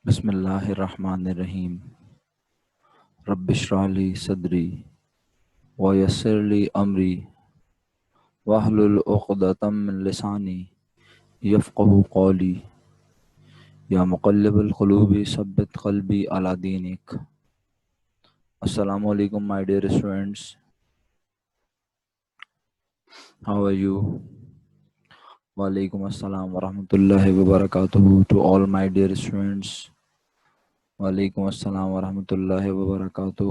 بسم اللہ الرحمن الرحیم رب اشرح لی صدری ویسر لی امری واحلل عقدۃ من لسانی یفقہوا قولی یا مقلب القلوب ثبت قلبی علی دینک۔ السلام علیکم my dear students, how are you? وعلیکم السلام ورحمۃ اللہ وبرکاتہ to all my dear students. وعلیکم السلام ورحمۃ اللہ وبرکاتہ.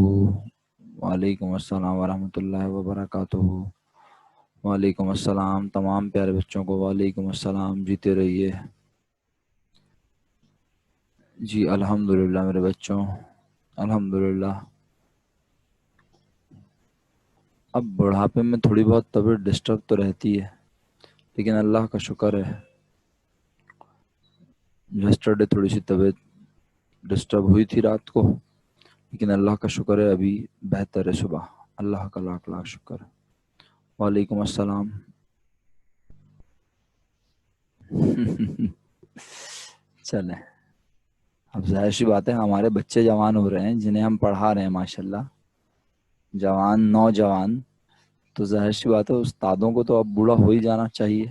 وعلیکم السلام ورحمۃ اللہ وبرکاتہ. وعلیکم السلام تمام پیارے بچوں کو. وعلیکم السلام. جیتے رہیے. جی الحمدللہ میرے بچوں، الحمدللہ. اب بڑھاپے میں تھوڑی بہت طبیعت ڈسٹرب تو رہتی ہے، لیکن اللہ کا شکر ہے یسٹرڈے تھوڑی سی طبیعت ڈسٹرب ہوئی تھی رات کو، لیکن اللہ کا شکر ہے ابھی بہتر ہے. صبح اللہ کا لاکھ لاکھ شکر. وعلیکم السلام. چلیں، اب ظاہر سی بات ہے ہمارے بچے جوان ہو رہے ہیں جنہیں ہم پڑھا رہے ہیں ماشاءاللہ، جوان نوجوان. تو ظاہر سی بات ہے استادوں کو تو اب بوڑھا ہو ہی جانا چاہیے.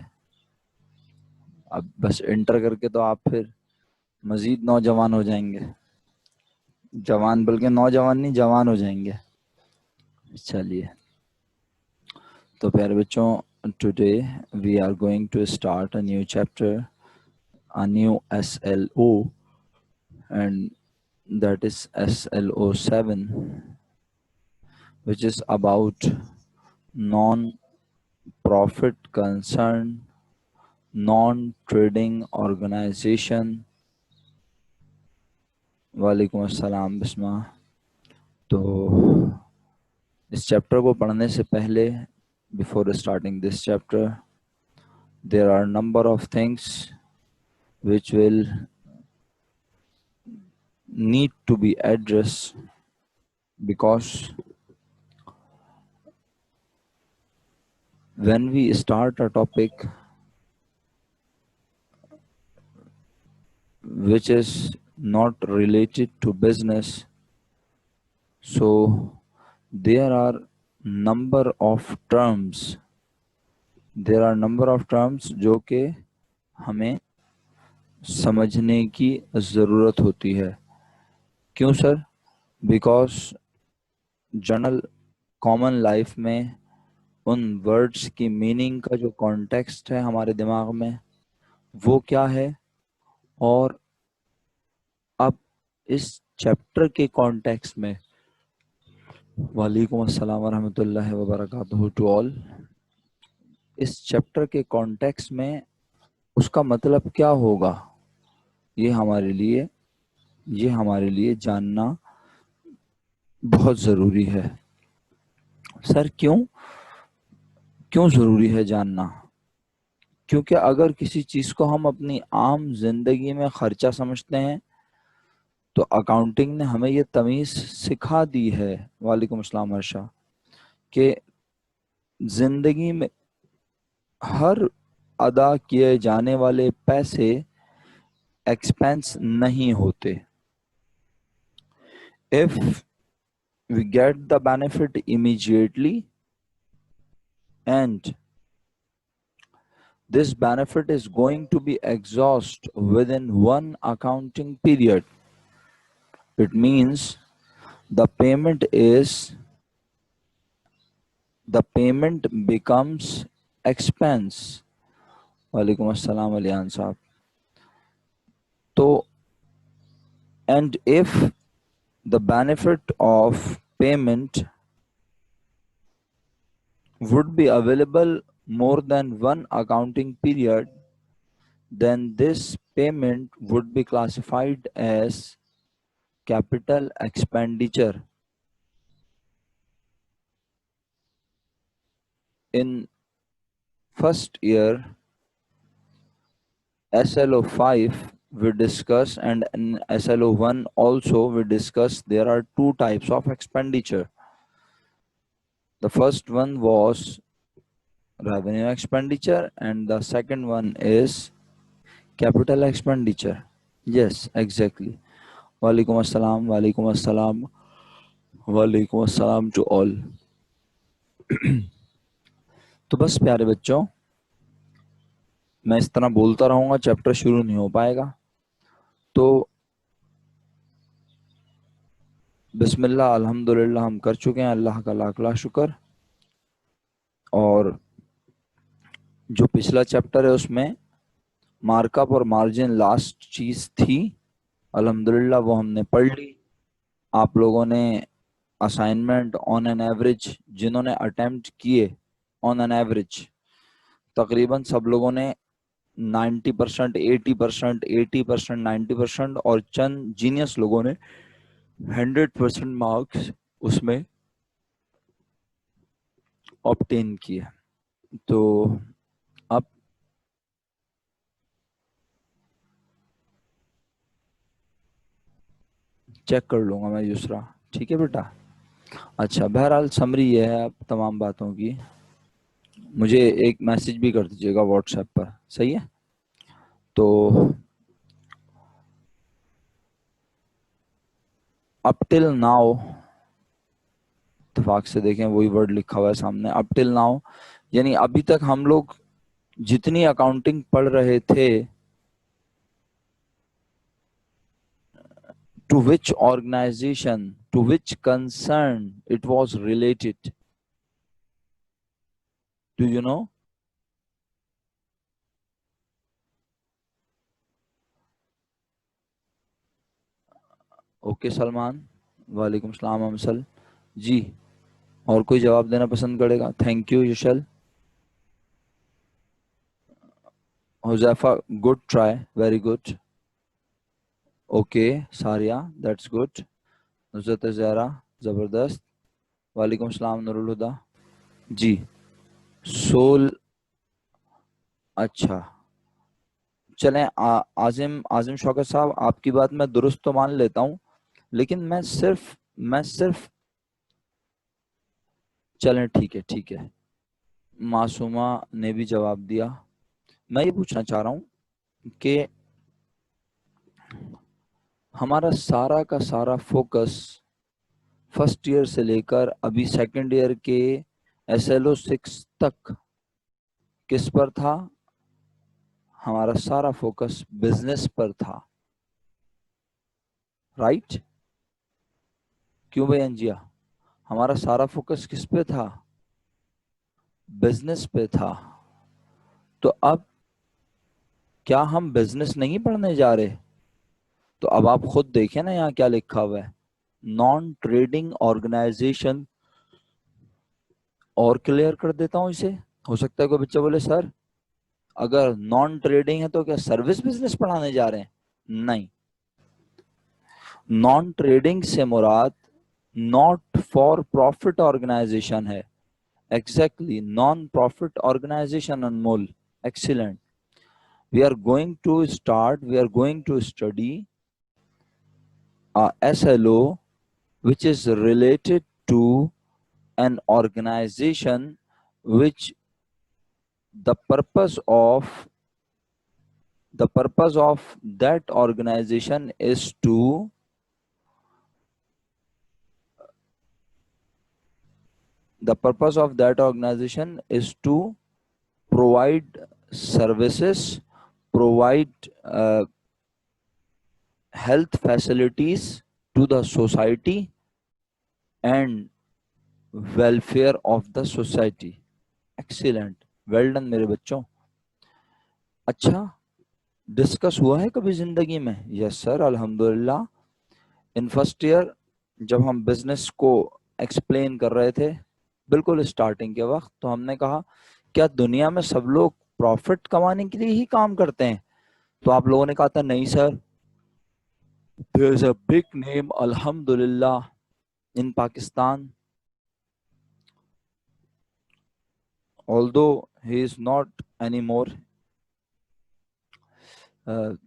اب بس انٹر کر کے تو آپ پھر مزید نوجوان ہو جائیں گے. جوان بلکہ نوجوان نہیں، جوان ہو جائیں گے. چلیے تو پیارے بچوں، today we are going to start a new chapter, a new SLO, and that is SLO 7, which is about non-profit concern, non-trading organization. وعلیکم السلام بسمہ. تو اس چیپٹر کو پڑھنے سے پہلے before starting this chapter there are number of things which will need to be addressed, because when we start a topic which is not related to business, so there are number of terms جو کہ ہمیں سمجھنے کی ضرورت ہوتی ہے. کیوں سر؟ Because general common life میں ان ورڈز کی میننگ کا جو کانٹیکسٹ ہے ہمارے دماغ میں وہ کیا ہے، اور اب اس چیپٹر کے کانٹیکسٹ میں وعلیکم السلام ورحمۃ اللہ وبرکاتہ ٹو آل. اس چیپٹر کے کانٹیکسٹ میں اس کا مطلب کیا ہوگا، یہ ہمارے لیے جاننا بہت ضروری ہے. سر کیوں ضروری ہے جاننا؟ کیونکہ اگر کسی چیز کو ہم اپنی عام زندگی میں خرچہ سمجھتے ہیں تو اکاؤنٹنگ نے ہمیں یہ تمیز سکھا دی ہے، وعلیکم السلام عرشا، کہ زندگی میں ہر ادا کیے جانے والے پیسے ایکسپینس نہیں ہوتے. If we get the benefit immediately and this benefit is going to be exhaust within one accounting period, it means the payment becomes expense. وعلیکم السلام علیان صاحب. تو and if the benefit of payment would be available more than one accounting period, then this payment would be classified as capital expenditure. In first year SLO 5 we discuss, and in SLO 1 also we discuss, there are two types of expenditure. The first one was revenue expenditure and the second one is capital expenditure. Yes, exactly. وعلیکم السلام، وعلیکم السلام، وعلیکم السلام to all. تو بس پیارے بچوں، میں اس طرح بولتا رہوں گا، چیپٹر شروع نہیں ہو پائے گا. تو بسم اللہ، الحمدللہ ہم کر چکے ہیں، اللہ کا لاکھ لاکھ شکر. اور جو پچھلا چیپٹر ہے اس میں مارک اپ اور مارجن لاسٹ چیز تھی، الحمدللہ وہ ہم نے پڑھ لی. آپ لوگوں نے اسائنمنٹ آن این ایوریج جنہوں نے اٹیمپٹ کیے، آن این ایوریج تقریباً سب لوگوں نے 90%، 80%، 80%، 90%، اور چند جینیس لوگوں نے 100% مارکس اس میں آبٹین کیے. تو اب چیک کر لوں گا میں یسرا، ٹھیک ہے بیٹا. اچھا، بہرحال سمری یہ ہے اب تمام باتوں کی. مجھے ایک میسج بھی کر دیجیے گا واٹس ایپ پر، صحیح ہے؟ تو اپ ٹل ناؤ، اتفاق سے دیکھیں وہی ورڈ لکھا ہوا ہے سامنے، اپ ٹل ناؤ یعنی ابھی تک ہم لوگ جتنی اکاؤنٹنگ پڑھ رہے تھے، to which organization, to which concern it was related. Do you know? Okay Salman, وعلیکم السلام امسل جی. اور کوئی جواب دینا پسند کرے گا؟ Thank you Yashal. Huzaifa, good try, very good. Okay Saria, that's good. Nusrat Zahra, زبردست. وعلیکم السلام نور الہدا. جی سول، اچھا چلیں. عاظم شوکت صاحب، آپ کی بات میں درست تو مان لیتا ہوں، لیکن میں صرف چلیں ٹھیک ہے، ٹھیک ہے. معصومہ نے بھی جواب دیا. میں یہ پوچھنا چاہ رہا ہوں کہ ہمارا سارا کا سارا فوکس فرسٹ ایئر سے لے کر ابھی سیکنڈ ایئر کے SLO 6 تک کس پر تھا؟ ہمارا سارا فوکس بزنس پر تھا، رائٹ؟ کیوں بھائی انجیا؟ ہمارا سارا فوکس کس پہ تھا؟ بزنس پہ تھا. تو اب کیا ہم بزنس نہیں پڑھنے جا رہے؟ تو اب آپ خود دیکھیں نا یہاں کیا لکھا ہوا ہے، نان ٹریڈنگ آرگنائزیشن. اور کلیئر کر دیتا ہوں اسے. ہو سکتا ہے کوئی بچہ بولے سر اگر نان ٹریڈنگ ہے تو کیا سروس بزنس پڑھانے جا رہے ہیں؟ نہیں، نان ٹریڈنگ سے مراد ناٹ فار پروفٹ آرگنائزیشن ہے. Exactly, non profit organization. Anmol, excellent. we are going to study a SLO which is related to an organization which the purpose of that organization is to provide services, provide health facilities to the society and welfare of the society. Excellent, well done میرے بچوں. اچھا، discuss ہوا ہے کبھی زندگی میں؟ یس سر، الحمدللہ. In first year جب ہم بزنس کو ایکسپلین کر رہے تھے بالکل اسٹارٹنگ کے وقت، تو ہم نے کہا کیا دنیا میں سب لوگ پروفٹ کمانے کے لیے ہی کام کرتے ہیں؟ تو آپ لوگوں نے کہا تھا نہیں سر، there is a big name alhamdulillah in Pakistan, although he is not anymore.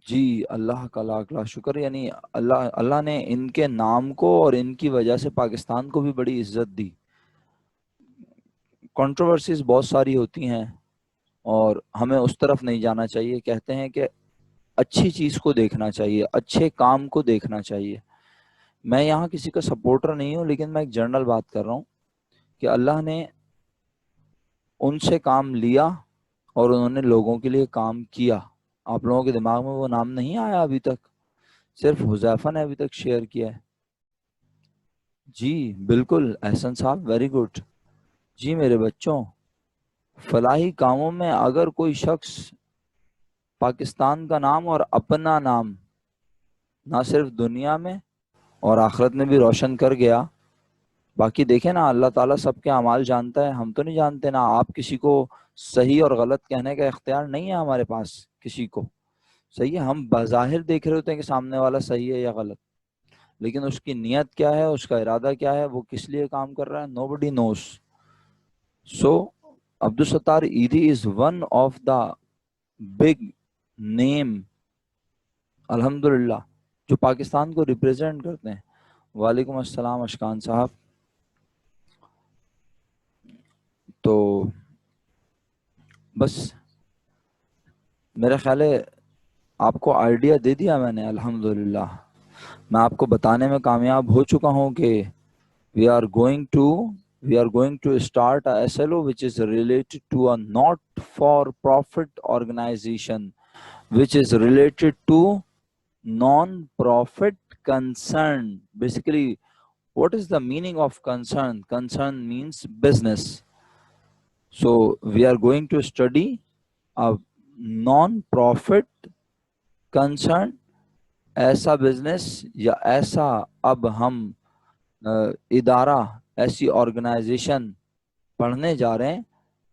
جی اللہ کا لاکھ لاکھ شکر. یعنی اللہ نے ان کے نام کو اور ان کی وجہ سے پاکستان کو بھی بڑی عزت دی. کنٹروورسیز بہت ساری ہوتی ہیں اور ہمیں اس طرف نہیں جانا چاہیے. کہتے ہیں کہ اچھی چیز کو دیکھنا چاہیے, اچھے کام کو دیکھنا چاہیے. میں یہاں کسی کا سپورٹر نہیں ہوں, لیکن میں ایک جنرل بات کر رہا ہوں کہ اللہ نے ان سے کام لیا اور انہوں نے لوگوں کے لیے کام کیا. آپ لوگوں کے دماغ میں وہ نام نہیں آیا ابھی تک؟ صرف حذیفہ نے ابھی تک شیئر کیا ہے. جی بالکل احسن صاحب, ویری گڈ. جی میرے بچوں, فلاحی کاموں میں اگر کوئی شخص پاکستان کا نام اور اپنا نام نہ صرف دنیا میں اور آخرت میں بھی روشن کر گیا. باقی دیکھیں نا, اللہ تعالیٰ سب کے اعمال جانتا ہے, ہم تو نہیں جانتے. نا آپ کسی کو صحیح اور غلط کہنے کا اختیار نہیں ہے ہمارے پاس کسی کو. صحیح ہے, ہم بظاہر دیکھ رہے ہوتے ہیں کہ سامنے والا صحیح ہے یا غلط, لیکن اس کی نیت کیا ہے, اس کا ارادہ کیا ہے, وہ کس لیے کام کر رہا ہے, nobody knows. So Abdul Sattar Edhi is one of the big name الحمدللہ جو پاکستان کو ریپرزینٹ کرتے ہیں. وعلیکم السلام اشکان صاحب. تو بس میرا خیال ہے آپ کو آئیڈیا دے دیا میں نے الحمدللہ. میں آپ کو بتانے میں کامیاب ہو چکا ہوں کہ we are going to start a SLO which is related to a not for profit organization, which is related to non-profit concern. Basically, what is the meaning of concern? Concern means business. So we are going to study a non-profit concern. ایسا business یا ایسا اب ہم ادارہ, ایسی organization پڑھنے جا رہے ہیں,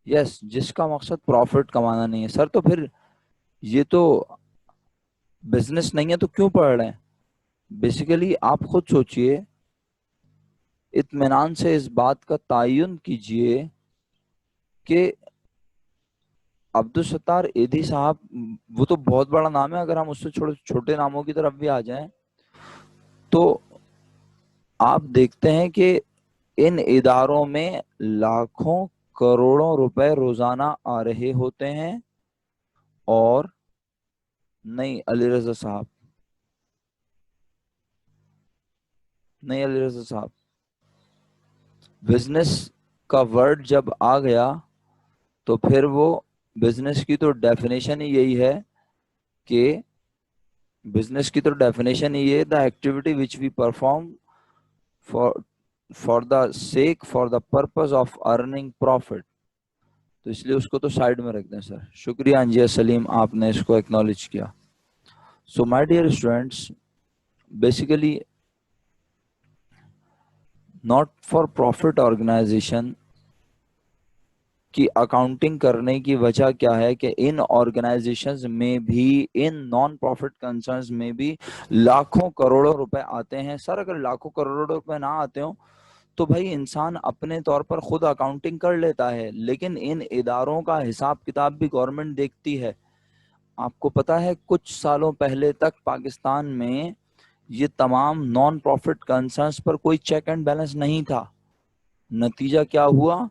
یس, جس کا مقصد پروفٹ کمانا نہیں ہے. سر تو پھر یہ تو بزنس نہیں ہے تو کیوں پڑھ رہے ہیں؟ بیسیکلی آپ خود سوچئے, اطمینان سے اس بات کا تعین کیجئے کہ عبدالستار ایدھی صاحب, وہ تو بہت بڑا نام ہے, اگر ہم اس سے چھوٹے ناموں کی طرف بھی آ جائیں تو آپ دیکھتے ہیں کہ ان اداروں میں لاکھوں کروڑوں روپے روزانہ آ رہے ہوتے ہیں. اور نہیں علی رضا صاحب, نہیں علی رضا صاحب, بزنس کا ورڈ جب آ گیا تو پھر وہ بزنس کی تو ڈیفینیشن ہی یہی ہے کہ بزنس کی تو ڈیفینیشن ہی یہ, the activity which we perform for the sake for the purpose of earning profit. تو اس لیے اس کو تو سائڈ میں رکھ دیں سر. شکریہ انجیہ سلیم, آپ نے اس کو ایکنالج کیا. So my dear students, basically not for profit organisation کی اکاؤنٹنگ کرنے کی وجہ کیا ہے کہ ان آرگنائزیشنز میں بھی, ان نان پروفٹ کنسرنز میں بھی لاکھوں کروڑوں روپے آتے ہیں. سر اگر لاکھوں کروڑوں روپے نہ آتے ہوں تو بھائی انسان اپنے طور پر خود اکاؤنٹنگ کر لیتا ہے, لیکن ان اداروں کا حساب کتاب بھی گورنمنٹ دیکھتی ہے. آپ کو پتا ہے کچھ سالوں پہلے تک پاکستان میں یہ تمام نان پروفٹ کنسرنز پر کوئی چیک اینڈ بیلنس نہیں تھا. نتیجہ کیا ہوا,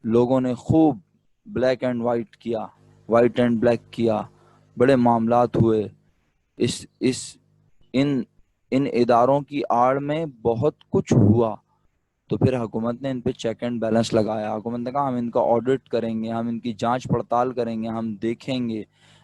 لوگوں نے خوب بلیک اینڈ وائٹ کیا, وائٹ اینڈ بلیک کیا, بڑے معاملات ہوئے. ان اداروں کی آڑ میں بہت کچھ ہوا. تو پھر حکومت نے ان پہ چیک اینڈ بیلنس لگایا. حکومت نے کہا ہم ان کا آڈٹ کریں گے, ہم ان کی جانچ پڑتال کریں گے, ہم دیکھیں گے.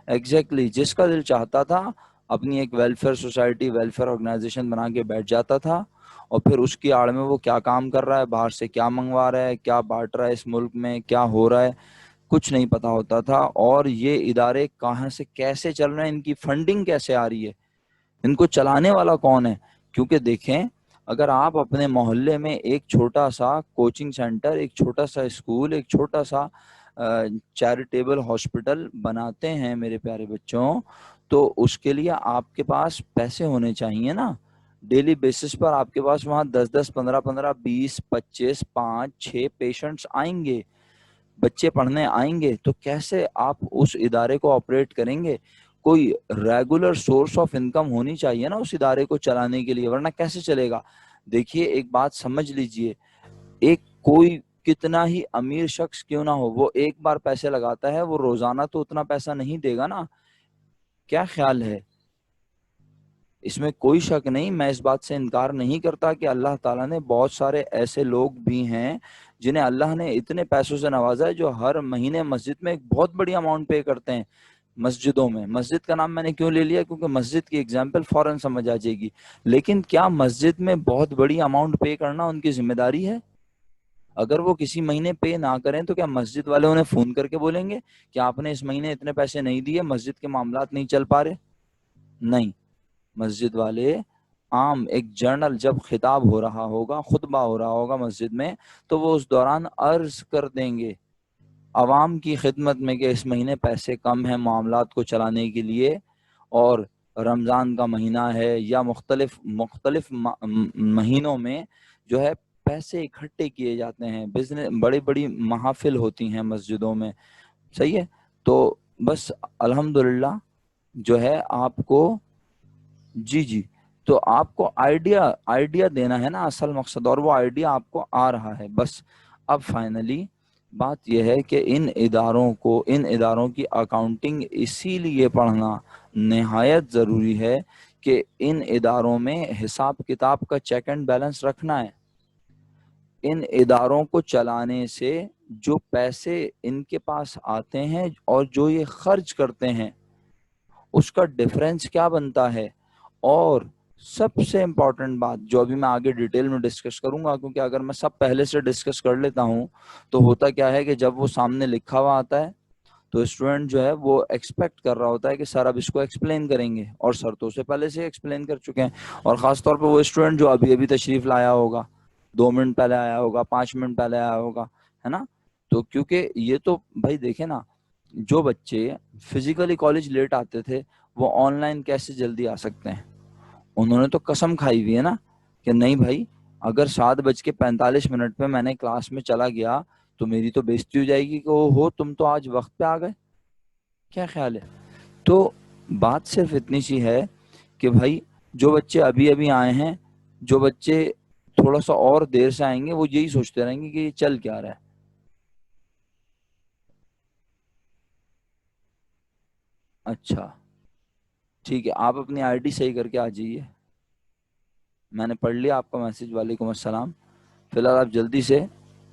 ایگزیکٹلی جس کا دل چاہتا تھا اپنی ایک ویلفیئر سوسائٹی, ویلفیئر آرگنائزیشن بنا کے بیٹھ جاتا تھا, اور پھر اس کی آڑ میں وہ کیا کام کر رہا ہے, باہر سے کیا منگوا رہا ہے, کیا بانٹ رہا ہے, اس ملک میں کیا ہو رہا ہے, کچھ نہیں پتا ہوتا تھا. اور یہ ادارے کہاں سے کیسے چل رہے ہیں, ان کی فنڈنگ کیسے آ رہی ہے, ان کو چلانے والا کون ہے. کیونکہ دیکھیں, اگر آپ اپنے محلے میں ایک چھوٹا سا کوچنگ سینٹر, ایک چھوٹا سا اسکول, ایک چھوٹا سا چیریٹیبل ہاسپٹل بناتے ہیں میرے پیارے بچوں, تو اس کے لیے آپ کے پاس پیسے ہونے چاہیے نا. ڈیلی بیسس پر آپ کے پاس وہاں 10 15 15 20 25 5 6 پیشنٹس آئیں گے, بچے پڑھنے آئیں گے. تو کیسے آپ اس ادارے کو آپریٹ کریں گے؟ کوئی ریگولر سورس آف انکم ہونی چاہیے نا اس ادارے کو چلانے کے لیے, ورنہ کیسے چلے گا؟ دیکھیے ایک بات سمجھ لیجئے, ایک کوئی کتنا ہی امیر شخص کیوں نہ ہو, وہ ایک بار پیسے لگاتا ہے, وہ روزانہ تو اتنا پیسہ نہیں دے گا نا. کیا خیال ہے؟ اس میں کوئی شک نہیں، میں اس بات سے انکار نہیں کرتا کہ اللہ تعالیٰ نے بہت سارے ایسے لوگ بھی ہیں جنہیں اللہ نے اتنے پیسوں سے نوازا ہے جو ہر مہینے مسجد میں ایک بہت بڑی اماؤنٹ پے کرتے ہیں۔ مسجدوں میں، مسجد کا نام میں نے کیوں لے لیا؟ کیونکہ مسجد کی اگزامپل فوراً سمجھ آ جائے گی۔ لیکن کیا مسجد میں بہت بڑی اماؤنٹ پے کرنا ان کی ذمہ داری ہے؟ اگر وہ کسی مہینے پے نہ کریں تو کیا مسجد والے انہیں فون کر کے بولیں گے کہ آپ نے اس مہینے اتنے پیسے نہیں دیے، مسجد کے معاملات نہیں چل پا رہے؟ نہیں، مسجد والے عام ایک جرنل جب خطاب ہو رہا ہوگا، خطبہ ہو رہا ہوگا مسجد میں، تو وہ اس دوران عرض کر دیں گے عوام کی خدمت میں کہ اس مہینے پیسے کم ہیں معاملات کو چلانے کے لیے، اور رمضان کا مہینہ ہے یا مختلف مہینوں میں جو ہے پیسے اکٹھے کیے جاتے ہیں، بزنس بڑی بڑی محافل ہوتی ہیں مسجدوں میں، صحیح ہے؟ تو بس الحمدللہ جو ہے آپ کو جی تو آپ کو آئیڈیا دینا ہے نا اصل مقصد، اور وہ آئیڈیا آپ کو آ رہا ہے۔ بس اب فائنلی بات یہ ہے کہ ان اداروں کی اکاؤنٹنگ اسی لیے پڑھنا نہایت ضروری ہے کہ ان اداروں میں حساب کتاب کا چیک اینڈ بیلنس رکھنا ہے۔ ان اداروں کو چلانے سے جو پیسے ان کے پاس آتے ہیں اور جو یہ خرچ کرتے ہیں اس کا ڈفرینس کیا بنتا ہے، اور سب سے امپورٹنٹ بات جو ابھی میں آگے ڈیٹیل میں ڈسکس کروں گا، کیونکہ اگر میں سب پہلے سے ڈسکس کر لیتا ہوں تو ہوتا کیا ہے کہ جب وہ سامنے لکھا ہوا آتا ہے تو اسٹوڈنٹ جو ہے وہ ایکسپیکٹ کر رہا ہوتا ہے کہ سر اب اس کو ایکسپلین کریں گے، اور سر تو اسے پہلے سے ایکسپلین کر چکے ہیں، اور خاص طور پہ وہ اسٹوڈنٹ جو ابھی ابھی تشریف لایا ہوگا، 2 منٹ پہلے آیا ہوگا، 5 منٹ پہلے آیا ہوگا، ہے نا؟ تو کیونکہ یہ تو بھائی دیکھیں نا، جو بچے فزیکلی کالج لیٹ آتے تھے وہ آن لائن کیسے جلدی آ سکتے ہیں؟ انہوں نے تو قسم کھائی ہوئی ہے نا کہ نہیں بھائی، اگر 7:45 پہ میں نے کلاس میں چلا گیا تو میری تو بےزتی ہو جائے گی کہ او ہو تم تو آج وقت پہ آ گئے۔ کیا خیال ہے؟ تو بات صرف اتنی سی ہے کہ بھائی جو بچے ابھی ابھی آئے ہیں، جو بچے تھوڑا سا اور دیر سے آئیں گے، وہ یہی سوچتے رہیں گے کہ یہ چل کیا رہا ہے۔ اچھا ٹھیک ہے، آپ اپنی آئی ڈی صحیح کر کے آ جائیے۔ میں نے پڑھ لیا آپ کا میسج، وعلیکم السلام۔ فی الحال آپ جلدی سے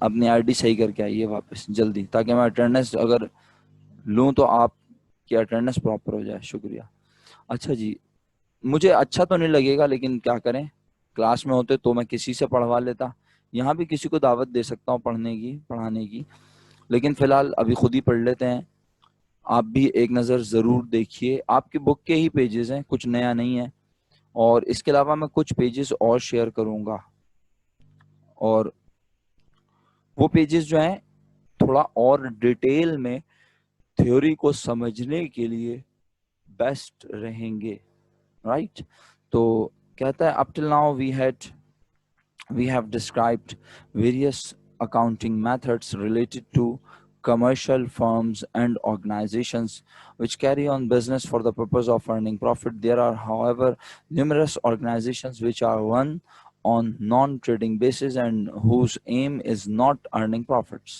اپنی آئی ڈی صحیح کر کے آئیے واپس جلدی، تاکہ میں اٹینڈنس اگر لوں تو آپ کی اٹینڈنس پراپر ہو جائے۔ شکریہ۔ اچھا جی، مجھے اچھا تو نہیں لگے گا لیکن کیا کریں، کلاس میں ہوتے تو میں کسی سے پڑھوا لیتا، یہاں بھی کسی کو دعوت دے سکتا ہوں پڑھانے کی، لیکن فی الحال ابھی خود ہی پڑھ لیتے ہیں۔ آپ بھی ایک نظر ضرور دیکھیے، آپ کی بک کے ہی پیجز ہیں، کچھ نیا نہیں ہے، اور اس کے علاوہ میں کچھ پیجز اور شیئر کروں گا، اور وہ پیجز جو ہیں تھوڑا اور ڈیٹیل میں تھیوری کو سمجھنے کے لیے بیسٹ رہیں گے، رائٹ؟ تو کہتا ہے up till now we have described various accounting methods related to commercial firms and organizations which carry on business for the purpose of earning profit. There are, however, numerous organizations which are run on non-trading basis and whose aim is not earning profits,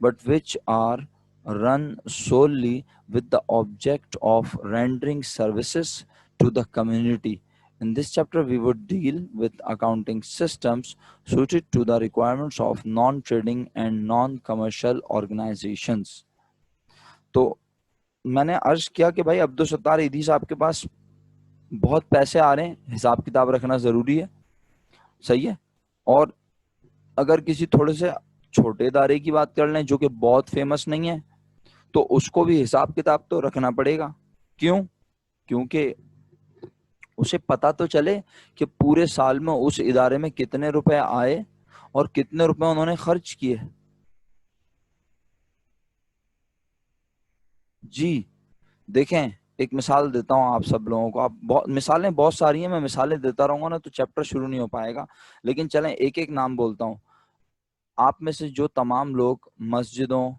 but which are run solely with the object of rendering services to the community. In this chapter, we would deal with accounting systems suited to the requirements of non-trading and non-commercial organizations. تو میں نے عرض کیا کہ بھائی عبدالستار ایدھی صاحب کے پاس بہت پیسے آ رہے ہیں، حساب کتاب رکھنا ضروری ہے، صحیح ہے؟ اور اگر کسی تھوڑے سے چھوٹے ادارے کی بات کر لیں جو کہ بہت فیمس نہیں ہے تو اس کو بھی حساب کتاب تو رکھنا پڑے گا۔ کیوں؟ کیونکہ اسے پتا تو چلے کہ پورے سال میں اس ادارے میں کتنے روپے آئے اور کتنے روپے انہوں نے خرچ کیے۔ جی دیکھیں، ایک مثال دیتا ہوں آپ سب لوگوں کو، آپ مثالیں بہت ساری ہیں، میں مثالیں دیتا رہوں گا نا تو چیپٹر شروع نہیں ہو پائے گا، لیکن چلیں ایک ایک نام بولتا ہوں۔ آپ میں سے جو تمام لوگ مسجدوں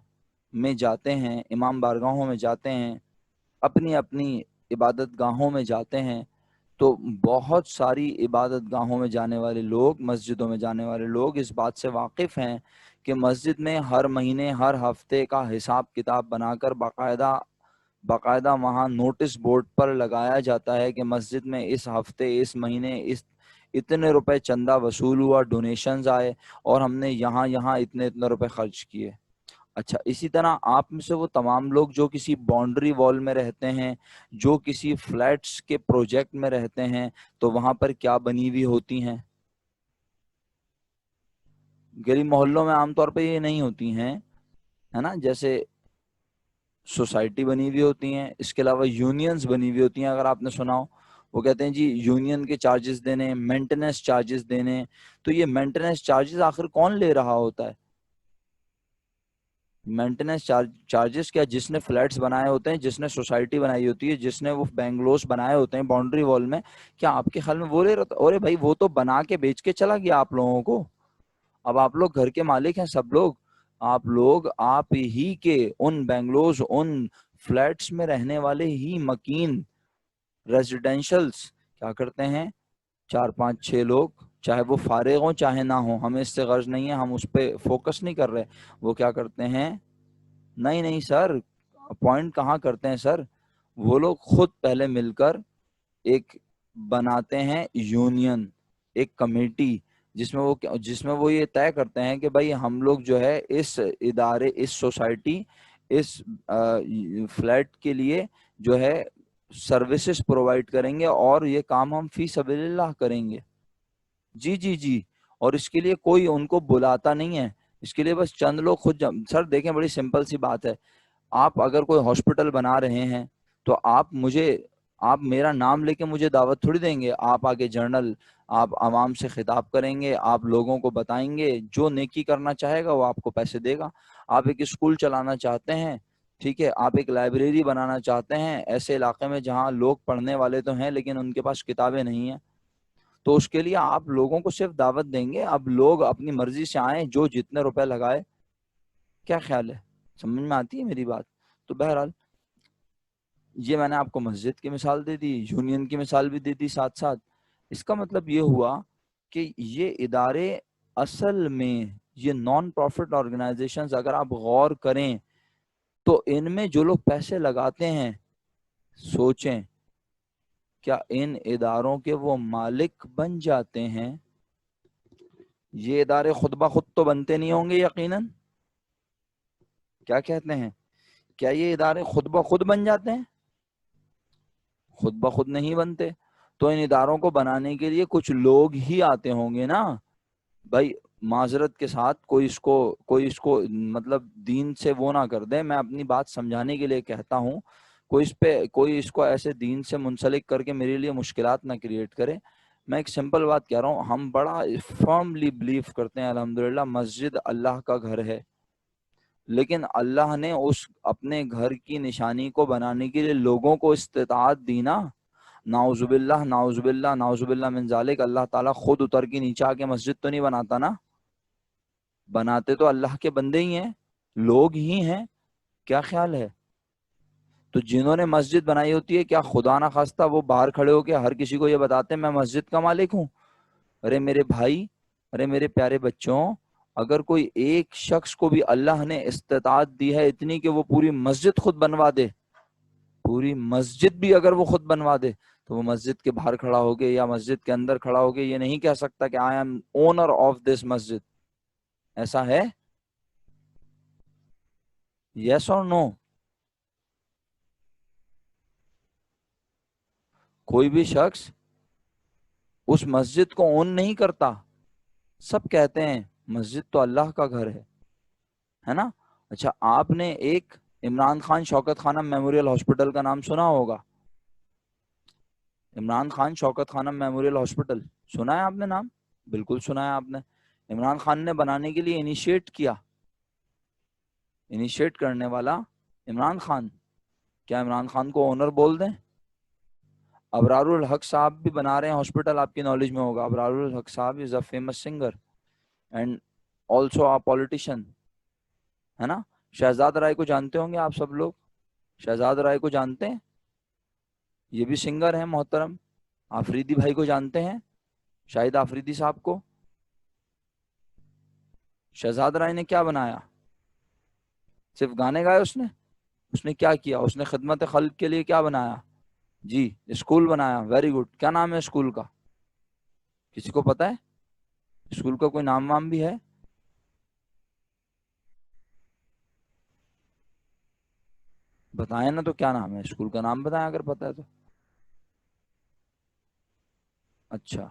میں جاتے ہیں، امام بارگاہوں میں جاتے ہیں، اپنی اپنی عبادت گاہوں میں جاتے ہیں، تو بہت ساری عبادت گاہوں میں جانے والے لوگ، مسجدوں میں جانے والے لوگ اس بات سے واقف ہیں کہ مسجد میں ہر مہینے ہر ہفتے کا حساب کتاب بنا کر باقاعدہ باقاعدہ وہاں نوٹس بورڈ پر لگایا جاتا ہے کہ مسجد میں اس ہفتے اس مہینے اتنے روپے چندہ وصول ہوا، ڈونیشنز آئے، اور ہم نے یہاں یہاں اتنے اتنے روپے خرچ کیے۔ اچھا، اسی طرح آپ میں سے وہ تمام لوگ جو کسی باؤنڈری وال میں رہتے ہیں، جو کسی فلیٹس کے پروجیکٹ میں رہتے ہیں، تو وہاں پر کیا بنی ہوئی ہوتی ہیں؟ گلی محلوں میں عام طور پہ یہ نہیں ہوتی ہیں، ہے نا، جیسے سوسائٹی بنی ہوئی ہوتی ہیں، اس کے علاوہ یونینز بنی ہوئی ہوتی ہیں، اگر آپ نے سنا ہو، وہ کہتے ہیں جی یونین کے چارجز دینے، مینٹیننس چارجز دینے، تو یہ مینٹیننس چارجز آخر کون لے رہا ہوتا ہے؟ مینٹیننس چارجز کیا جس نے فلیٹس بنائے ہوتے ہیں، جس نے سوسائٹی بنائی ہوتی ہے، جس نے وہ بینگلوز بنائے ہوتے ہیں باؤنڈری وال میں، کیا آپ کے خیال میں وہ لے رہا؟ ارے بھائی وہ تو بنا کے بیچ کے چلا گیا آپ لوگوں کو، اب آپ لوگ گھر کے مالک ہیں سب لوگ، آپ ہی کے ان بینگلوز، ان فلیٹس میں رہنے والے ہی مکین ریزیڈینشلز کیا کرتے ہیں، 4 5 6 لوگ، چاہے وہ فارغ ہوں چاہے نہ ہوں، ہمیں اس سے غرض نہیں ہے، ہم اس پہ فوکس نہیں کر رہے، وہ کیا کرتے ہیں، نہیں نہیں سر، پوائنٹ کہاں کرتے ہیں سر، وہ لوگ خود پہلے مل کر ایک بناتے ہیں یونین، ایک کمیٹی، جس میں وہ یہ طے کرتے ہیں کہ بھائی ہم لوگ جو ہے اس ادارے، اس سوسائٹی، اس فلیٹ کے لیے جو ہے سروسز پرووائڈ کریں گے، اور یہ کام ہم فی سبیل اللہ کریں گے۔ جی جی جی، اور اس کے لیے کوئی ان کو بلاتا نہیں ہے، اس کے لیے بس چند لوگ خود سر دیکھیں، بڑی سمپل سی بات ہے، آپ اگر کوئی ہاسپٹل بنا رہے ہیں تو آپ میرا نام لے کے مجھے دعوت تھوڑی دیں گے، آپ آگے جرنل، آپ عوام سے خطاب کریں گے، آپ لوگوں کو بتائیں گے، جو نیکی کرنا چاہے گا وہ آپ کو پیسے دے گا۔ آپ ایک اسکول چلانا چاہتے ہیں، ٹھیک ہے، آپ ایک لائبریری بنانا چاہتے ہیں ایسے علاقے میں جہاں لوگ پڑھنے والے تو ہیں لیکن ان کے پاس کتابیں نہیں ہیں، تو اس کے لیے آپ لوگوں کو صرف دعوت دیں گے، اب لوگ اپنی مرضی سے آئیں، جو جتنے روپے لگائے۔ کیا خیال ہے؟ سمجھ میں آتی ہے میری بات؟ تو بہرحال یہ میں نے آپ کو مسجد کی مثال دے دی، یونین کی مثال بھی دے دی ساتھ ساتھ۔ اس کا مطلب یہ ہوا کہ یہ ادارے اصل میں یہ نان پروفٹ آرگنائزیشنز اگر آپ غور کریں تو ان میں جو لوگ پیسے لگاتے ہیں، سوچیں کیا ان اداروں کے وہ مالک بن جاتے ہیں؟ یہ ادارے خود بخود تو بنتے نہیں ہوں گے یقیناً، کیا کہتے ہیں؟ کیا یہ ادارے خود بخود بن جاتے ہیں؟ خود بخود نہیں بنتے، تو ان اداروں کو بنانے کے لیے کچھ لوگ ہی آتے ہوں گے نا بھائی۔ معذرت کے ساتھ کوئی اس کو مطلب دین سے وہ نہ کر دے، میں اپنی بات سمجھانے کے لیے کہتا ہوں، کوئی اس کو ایسے دین سے منسلک کر کے میرے لیے مشکلات نہ کریٹ کرے۔ میں ایک سمپل بات کہہ رہا ہوں، ہم بڑا فرملی بلیو کرتے ہیں الحمدللہ مسجد اللہ کا گھر ہے، لیکن اللہ نے اس اپنے گھر کی نشانی کو بنانے کے لیے لوگوں کو استطاعت دی نا۔ نعوذ باللہ نعوذ باللہ نعوذ باللہ من ذالک، اللہ تعالیٰ خود اتر کے نیچے آ کے مسجد تو نہیں بناتا نا، بناتے تو اللہ کے بندے ہی ہیں، لوگ ہی ہیں۔ کیا خیال ہے؟ تو جنہوں نے مسجد بنائی ہوتی ہے، کیا خدا نہ خواستہ وہ باہر کھڑے ہو کے ہر کسی کو یہ بتاتے ہیں میں مسجد کا مالک ہوں؟ ارے میرے بھائی، ارے میرے پیارے بچوں، اگر کوئی ایک شخص کو بھی اللہ نے استطاعت دی ہے اتنی کہ وہ پوری مسجد خود بنوا دے، پوری مسجد بھی اگر وہ خود بنوا دے، تو وہ مسجد کے باہر کھڑا ہو کے یا مسجد کے اندر کھڑا ہو کے یہ نہیں کہہ سکتا کہ I am owner of this مسجد۔ ایسا ہے؟ یس اور نو؟ کوئی بھی شخص اس مسجد کو اون نہیں کرتا، سب کہتے ہیں مسجد تو اللہ کا گھر ہے نا۔ اچھا، آپ نے ایک عمران خان شوکت خانم میموریل ہاسپٹل کا نام سنا ہوگا، عمران خان شوکت خانم میموریل ہاسپٹل سنا ہے آپ نے نام؟ بالکل سنا ہے آپ نے۔ عمران خان نے بنانے کے لیے انیشیٹ کرنے والا عمران خان، کیا عمران خان کو اونر بول دیں؟ ابرار الحق صاحب بھی بنا رہے ہیں ہاسپٹل، آپ کی نالج میں ہوگا، ابرار الحق صاحب is a famous singer and also a politician, ہے نا۔ شہزاد رائے کو جانتے ہوں گے آپ سب لوگ، شہزاد رائے کو جانتے ہیں؟ یہ بھی سنگر ہیں محترم۔ آفریدی بھائی کو جانتے ہیں؟ شاہد آفریدی صاحب کو؟ شہزاد رائے نے کیا بنایا؟ صرف گانے گائے اس نے؟ اس نے کیا کیا؟ اس نے خدمت خلق کے لیے کیا بنایا جی؟ اسکول بنایا. Very good. کیا نام ہے اسکول کا؟ کسی کو پتا ہے اسکول کا کوئی نام وام بھی ہے؟ بتائیں نا تو کیا نام ہے اسکول کا؟ نام بتائیں اگر پتا ہے تو. اچھا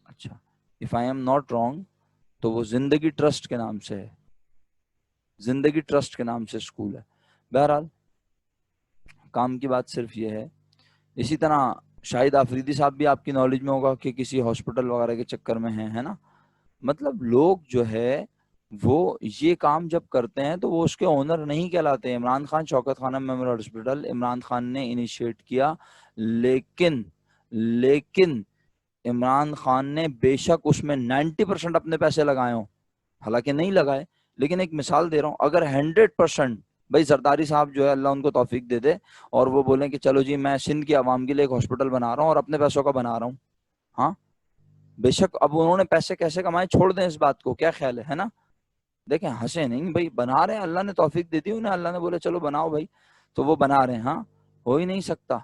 اچھا, if I am not wrong تو وہ زندگی ٹرسٹ کے نام سے ہے. زندگی ٹرسٹ کے نام سے اسکول ہے. بہرحال کام کی بات صرف یہ ہے. اسی طرح شاہد آفریدی صاحب بھی آپ کی نالج میں ہوگا کہ کسی ہاسپٹل وغیرہ کے چکر میں ہیں, ہے نا. مطلب لوگ جو ہے وہ یہ کام جب کرتے ہیں تو وہ اس کے اونر نہیں کہلاتے ہیں. عمران خان شوکت خانم میموریل ہاسپٹل عمران خان نے انیشیٹ کیا, لیکن عمران خان نے بے شک اس میں 90% اپنے پیسے لگائے ہوں, حالانکہ نہیں لگائے. لیکن ایک مثال دے رہا ہوں, اگر 100% بھائی زرداری صاحب جو ہے اللہ ان کو توفیق دے دے اور وہ بولیں کہ چلو جی میں سندھ کی عوام کے لیے ایک ہاسپٹل بنا رہا ہوں اور اپنے پیسوں کا بنا رہا ہوں, ہاں بے شک. اب انہوں نے پیسے کیسے کمائے چھوڑ دیں اس بات کو, کیا خیال ہے نا. دیکھیں ہنسے نہیں بھائی, بنا رہے ہیں, اللہ نے توفیق دے دی انہیں, اللہ نے بولے چلو بناؤ بھائی, تو وہ بنا رہے ہیں. ہاں ہو ہی نہیں سکتا,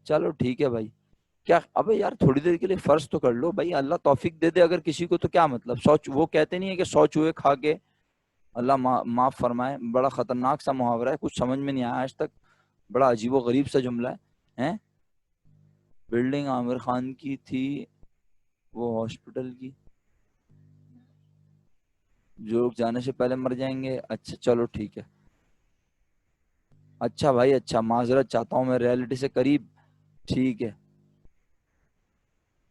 چلو ٹھیک ہے بھائی. کیا ابے یار تھوڑی دیر کے لیے فرض تو کر لو بھائی, اللہ توفیق دے دے اگر کسی کو تو کیا مطلب. سوچ, وہ کہتے نہیں ہے کہ 100 چوہے کھا کے اللہ معاف فرمائے, بڑا خطرناک سا محاورہ ہے, کچھ سمجھ میں نہیں آیا آج تک, بڑا عجیب و غریب سا جملہ ہے. بلڈنگ عامر خان کی تھی, وہ ہاسپٹل کی, جو لوگ جانے سے پہلے مر جائیں گے. اچھا چلو ٹھیک ہے, اچھا بھائی اچھا, معذرت چاہتا ہوں میں ریالٹی سے قریب, ٹھیک ہے.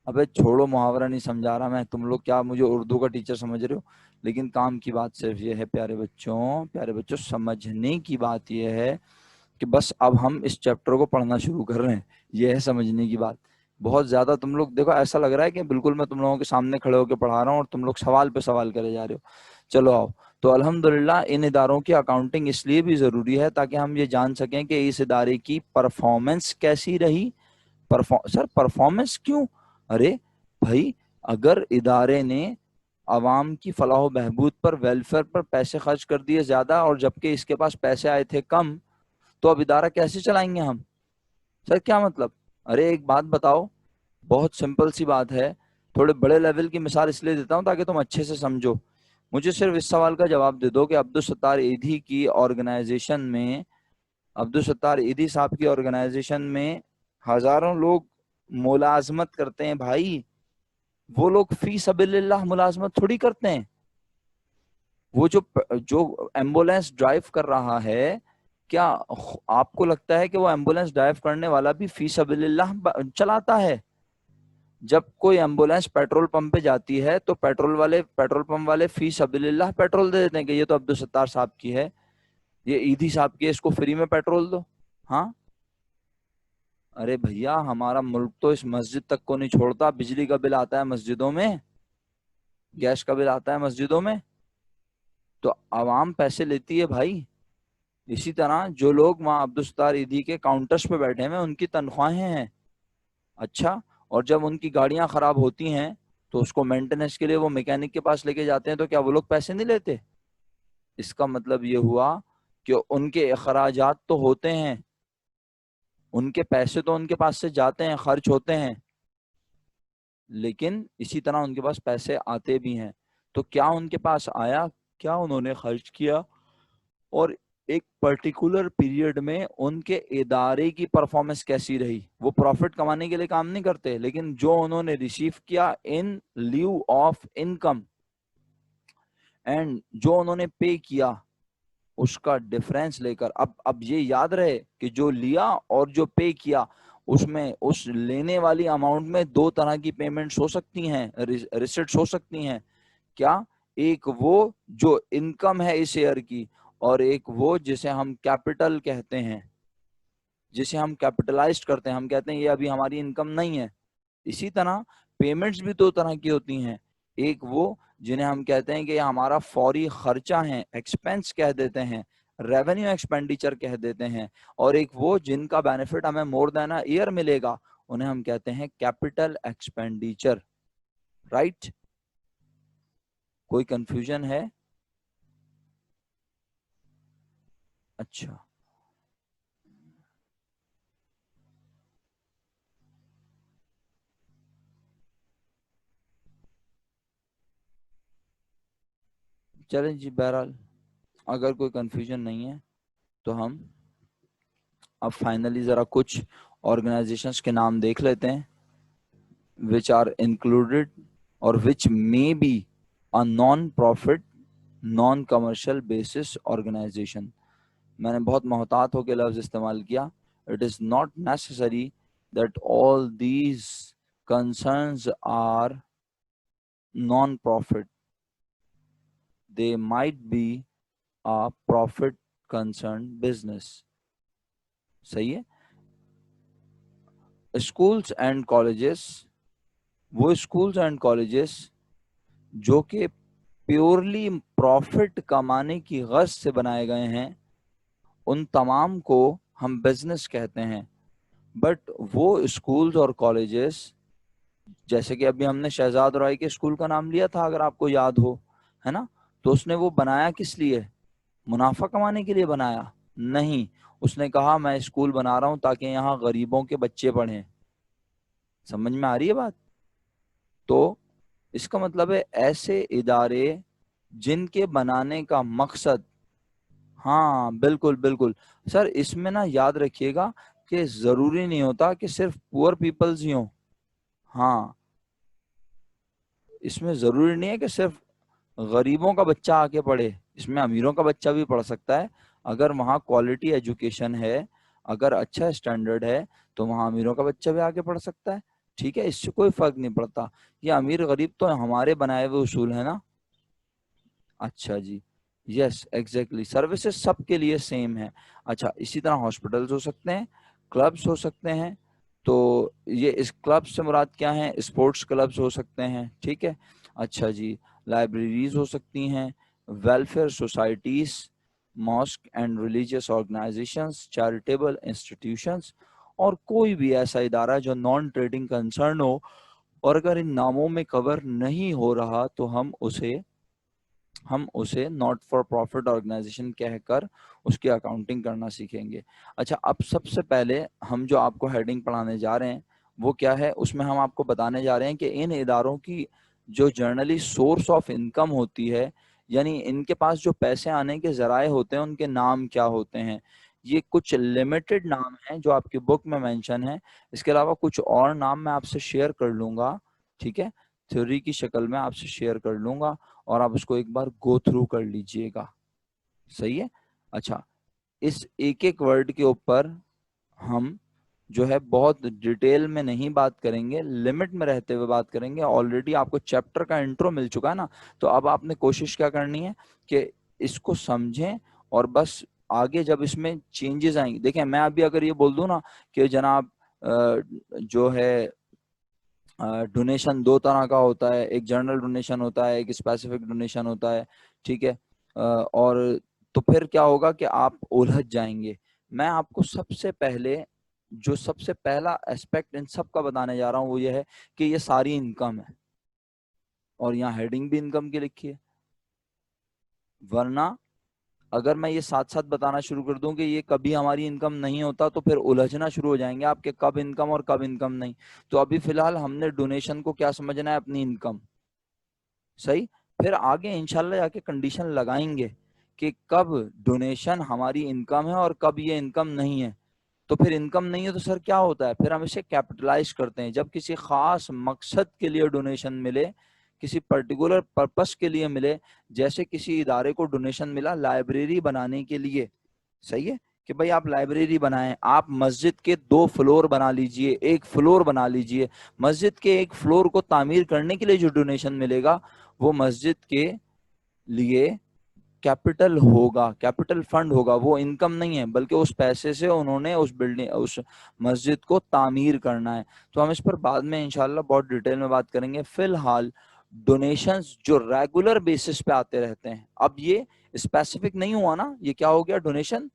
ابے چھوڑو محاورہ نہیں سمجھا رہا میں, تم لوگ کیا مجھے اردو کا ٹیچر سمجھ رہے ہو. لیکن کام کی بات صرف یہ ہے پیارے بچوں سمجھنے کی بات یہ ہے کہ بس اب ہم اس چیپٹر کو پڑھنا شروع کر رہے ہیں, یہ ہے سمجھنے کی بات. بہت زیادہ تم لوگ دیکھو ایسا لگ رہا ہے کہ بالکل میں تم لوگوں کے سامنے کھڑے ہو کے پڑھا رہا ہوں اور تم لوگ سوال پہ سوال کرے جا رہے ہو. چلو آؤ. تو الحمدللہ ان اداروں کی اکاؤنٹنگ اس لیے بھی ضروری ہے تاکہ ہم یہ جان سکیں کہ اس ادارے کی پرفارمنس کیسی رہی. سر پرفارمنس کیوں؟ ارے بھائی اگر ادارے نے عوام کی فلاح و بہبود پر, ویلفیئر پر پیسے خرچ کر دیے زیادہ اور جبکہ اس کے پاس پیسے آئے تھے کم, تو اب ادارہ کیسے چلائیں گے ہم؟ سر کیا مطلب؟ ارے ایک بات بتاؤ, بہت سمپل سی بات ہے, تھوڑے بڑے لیول کی مثال اس لیے دیتا ہوں تاکہ تم اچھے سے سمجھو. مجھے صرف اس سوال کا جواب دے دو کہ عبدالستار ایدھی کی آرگنائزیشن میں, عبدالستار ایدھی صاحب کی آرگنائزیشن میں ہزاروں لوگ ملازمت کرتے ہیں بھائی. وہ لوگ فی سبیل اللہ ملازمت تھوڑی کرتے ہیں. وہ جو ایمبولینس ڈرائیو کر رہا ہے, کیا آپ کو لگتا ہے کہ وہ ایمبولینس ڈرائیو کرنے والا بھی فی سبیل اللہ چلاتا ہے؟ جب کوئی ایمبولینس پیٹرول پمپ پہ جاتی ہے تو پیٹرول پمپ والے فی سبیل اللہ پیٹرول دے دیتے ہیں کہ یہ تو عبدالستار صاحب کی ہے, یہ ایدھی صاحب کی ہے, اس کو فری میں پیٹرول دو. ہاں ارے بھیا ہمارا ملک تو اس مسجد تک کو نہیں چھوڑتا, بجلی کا بل آتا ہے مسجدوں میں, گیس کا بل آتا ہے مسجدوں میں, تو عوام پیسے لیتی ہے بھائی. اسی طرح جو لوگ وہاں عبدالستار ایدھی کے کاؤنٹرز پہ بیٹھے ہیں ان کی تنخواہیں ہیں. اچھا, اور جب ان کی گاڑیاں خراب ہوتی ہیں تو اس کو مینٹیننس کے لیے وہ میکینک کے پاس لے کے جاتے ہیں, تو کیا وہ لوگ پیسے نہیں لیتے؟ اس کا مطلب یہ ہوا کہ ان کے اخراجات تو ہوتے ہیں, ان کے پیسے تو ان کے پاس سے جاتے ہیں, خرچ ہوتے ہیں, لیکن اسی طرح ان کے پاس پیسے آتے بھی ہیں. تو کیا ان کے پاس آیا, کیا انہوں نے خرچ کیا, اور ایک پرٹیکولر پیریڈ میں ان کے ادارے کی پرفارمنس کیسی رہی. وہ پروفٹ کمانے کے لیے کام نہیں کرتے, لیکن جو انہوں نے ریسیو کیا ان لیو آف انکم اینڈ جو انہوں نے پے کیا اس کا ڈفرینس لے کر, اب یہ یاد رہے کہ جو لیا اور جو پے کیا اس میں, اس لینے والی اماؤنٹ میں دو طرح کی پیمنٹس ہو سکتی ہیں, ریسیٹس ہو سکتی ہیں. کیا؟ ایک وہ جو انکم ہے اس ایئر کی, اور ایک وہ جسے ہم کیپٹل کہتے ہیں, جسے ہم کیپٹلائزڈ کرتے ہیں, ہم کہتے ہیں یہ ابھی ہماری انکم نہیں ہے. اسی طرح پیمنٹس بھی دو طرح کی ہوتی ہیں, ایک وہ جنہیں ہم کہتے ہیں کہ یہ ہمارا فوری خرچہ ہے, ایکسپینس کہہ دیتے ہیں, ریونیو ایکسپینڈیچر کہہ دیتے ہیں, اور ایک وہ جن کا بینیفٹ ہمیں مور دین اے ایئر ملے گا, انہیں ہم کہتے ہیں کیپٹل ایکسپینڈیچر. رائٹ؟ کوئی کنفیوژن ہے؟ اچھا چلیں جی، بہرحال اگر کوئی کنفیوژن نہیں ہے تو ہم اب فائنلی ذرا کچھ آرگنائزیشنز کے نام دیکھ لیتے ہیں which are included or which may be a non-profit non-commercial basis organization. میں نے بہت محتاط ہو کے لفظ استعمال کیا. It is not necessary that all these concerns are non-profit. They might be a profit concerned business. صحیح ہے. اسکولس اینڈ کالجز، وہ اسکولس اینڈ کالجز جو کہ پیورلی پروفٹ کمانے کی غرض سے بنائے گئے ہیں، ان تمام کو ہم بزنس کہتے ہیں. بٹ وہ اسکولز اور کالجز، جیسے کہ ابھی ہم نے شہزاد رائے کے اسکول کا نام لیا تھا اگر آپ کو یاد ہو، ہے نا، تو اس نے وہ بنایا کس لیے؟ منافع کمانے کے لیے بنایا؟ نہیں، اس نے کہا میں اسکول بنا رہا ہوں تاکہ یہاں غریبوں کے بچے پڑھیں. سمجھ میں آ رہی ہے بات؟ تو اس کا مطلب ہے ایسے ادارے جن کے بنانے کا مقصد، ہاں بالکل بالکل سر، اس میں نا یاد رکھیے گا کہ ضروری نہیں ہوتا کہ صرف پور پیپلز ہی ہوں. ہاں، اس میں ضروری نہیں ہے کہ صرف غریبوں کا بچہ آ کے پڑھے، اس میں امیروں کا بچہ بھی پڑھ سکتا ہے. اگر وہاں کوالٹی ایجوکیشن ہے، اگر اچھا اسٹینڈرڈ ہے، تو وہاں امیروں کا بچہ بھی آ کے پڑھ سکتا ہے. ٹھیک ہے، اس سے کوئی فرق نہیں پڑتا. یہ امیر غریب تو ہمارے بنائے ہوئے اصول ہیں نا. اچھا جی، یس ایگزیکٹلی، سروسز سب کے لیے سیم ہے. اچھا، اسی طرح ہاسپٹلز ہو سکتے ہیں، کلبز ہو سکتے ہیں. تو یہ اس کلب سے مراد کیا ہیں؟ اسپورٹس کلبز ہو سکتے ہیں. ٹھیک ہے. اچھا جی، لائبریریز ہو سکتی ہیں، welfare societies, mosque and religious organizations, charitable institutions, اور کوئی بھی ایسا ادارہ جو نان ٹریڈنگ کنسرن ہو. اور اگر ان ناموں میں کور نہیں ہو رہا تو ہم اسے ناٹ فار پروفٹ آرگنائزیشن کہہ کر اس کی اکاؤنٹنگ کرنا سیکھیں گے. اچھا، اب سب سے پہلے ہم جو آپ کو ہیڈنگ پڑھانے جا رہے ہیں وہ کیا ہے؟ اس میں ہم آپ کو بتانے جا رہے ہیں کہ ان اداروں کی جو جرنلی سورس آف انکم ہوتی ہے، یعنی ان کے پاس جو پیسے آنے کے ذرائع ہوتے ہیں، ان کے نام کیا ہوتے ہیں. یہ کچھ لمیٹڈ نام ہیں جو آپ کی بک میں مینشن ہے. اس کے علاوہ کچھ اور نام میں آپ سے شیئر کر لوں گا. ٹھیک ہے، تھیوری کی شکل میں آپ سے شیئر کر لوں گا اور آپ اس کو ایک بار گو تھرو کر لیجئے گا. صحیح ہے. اچھا، اس ایک ایک ورڈ کے اوپر ہم جو ہے بہت ڈیٹیل میں نہیں بات کریں گے، لمٹ میں رہتے ہوئے بات کریں گے. آلریڈی آپ کو چیپٹر کا انٹرو مل چکا ہے نا، تو اب آپ نے کوشش کیا کرنی ہے کہ اس کو سمجھیں، اور بس آگے جب اس میں چینجز آئیں گے. دیکھیں، میں ابھی اگر یہ بول دوں نا کہ جناب جو ہے ڈونیشن دو طرح کا ہوتا ہے، ایک جنرل ڈونیشن ہوتا ہے، ایک اسپیسیفک ڈونیشن ہوتا ہے. ٹھیک ہے، اور تو پھر کیا ہوگا کہ آپ الجھ جائیں گے. میں آپ کو سب سے پہلے جو سب سے پہلا ایسپیکٹ ان سب کا بتانے جا رہا ہوں وہ یہ ہے کہ یہ ساری انکم ہے، اور یہاں ہیڈنگ بھی انکم کی لکھی ہے. ورنہ اگر میں یہ ساتھ ساتھ بتانا شروع کر دوں کہ یہ کبھی ہماری انکم نہیں ہوتا تو پھر الجھنا شروع ہو جائیں گے آپ کے کب انکم اور کب انکم نہیں. تو ابھی فی الحال ہم نے ڈونیشن کو کیا سمجھنا ہے؟ اپنی انکم. صحیح. پھر آگے انشاءاللہ جا کے کنڈیشن لگائیں گے کہ کب ڈونیشن ہماری انکم ہے اور کب یہ انکم نہیں ہے. تو پھر انکم نہیں ہے تو سر کیا ہوتا ہے؟ پھر ہم اسے کیپٹلائز کرتے ہیں. جب کسی خاص مقصد کے لیے ڈونیشن ملے، کسی پرٹیکولر پرپس کے لیے ملے، جیسے کسی ادارے کو ڈونیشن ملا لائبریری بنانے کے لیے. صحیح ہے کہ بھائی آپ لائبریری بنائیں، آپ مسجد کے 2 فلور بنا لیجئے، 1 فلور بنا لیجئے. مسجد کے 1 فلور کو تعمیر کرنے کے لیے جو ڈونیشن ملے گا وہ مسجد کے لیے کیپٹل ہوگا، کیپٹل فنڈ ہوگا. وہ انکم نہیں ہے، بلکہ اس پیسے سے انہوں نے اس بلڈنگ، اس مسجد کو تعمیر کرنا ہے. تو ہم اس پر بعد میں انشاءاللہ بہت ڈیٹیل میں بات کریں گے. فی الحال ڈونیشنز جو ریگولر بیسس پہ آتے رہتے ہیں، اب یہ اسپیسیفک نہیں ہوا نا، یہ کیا ہو گیا؟ ڈونیشن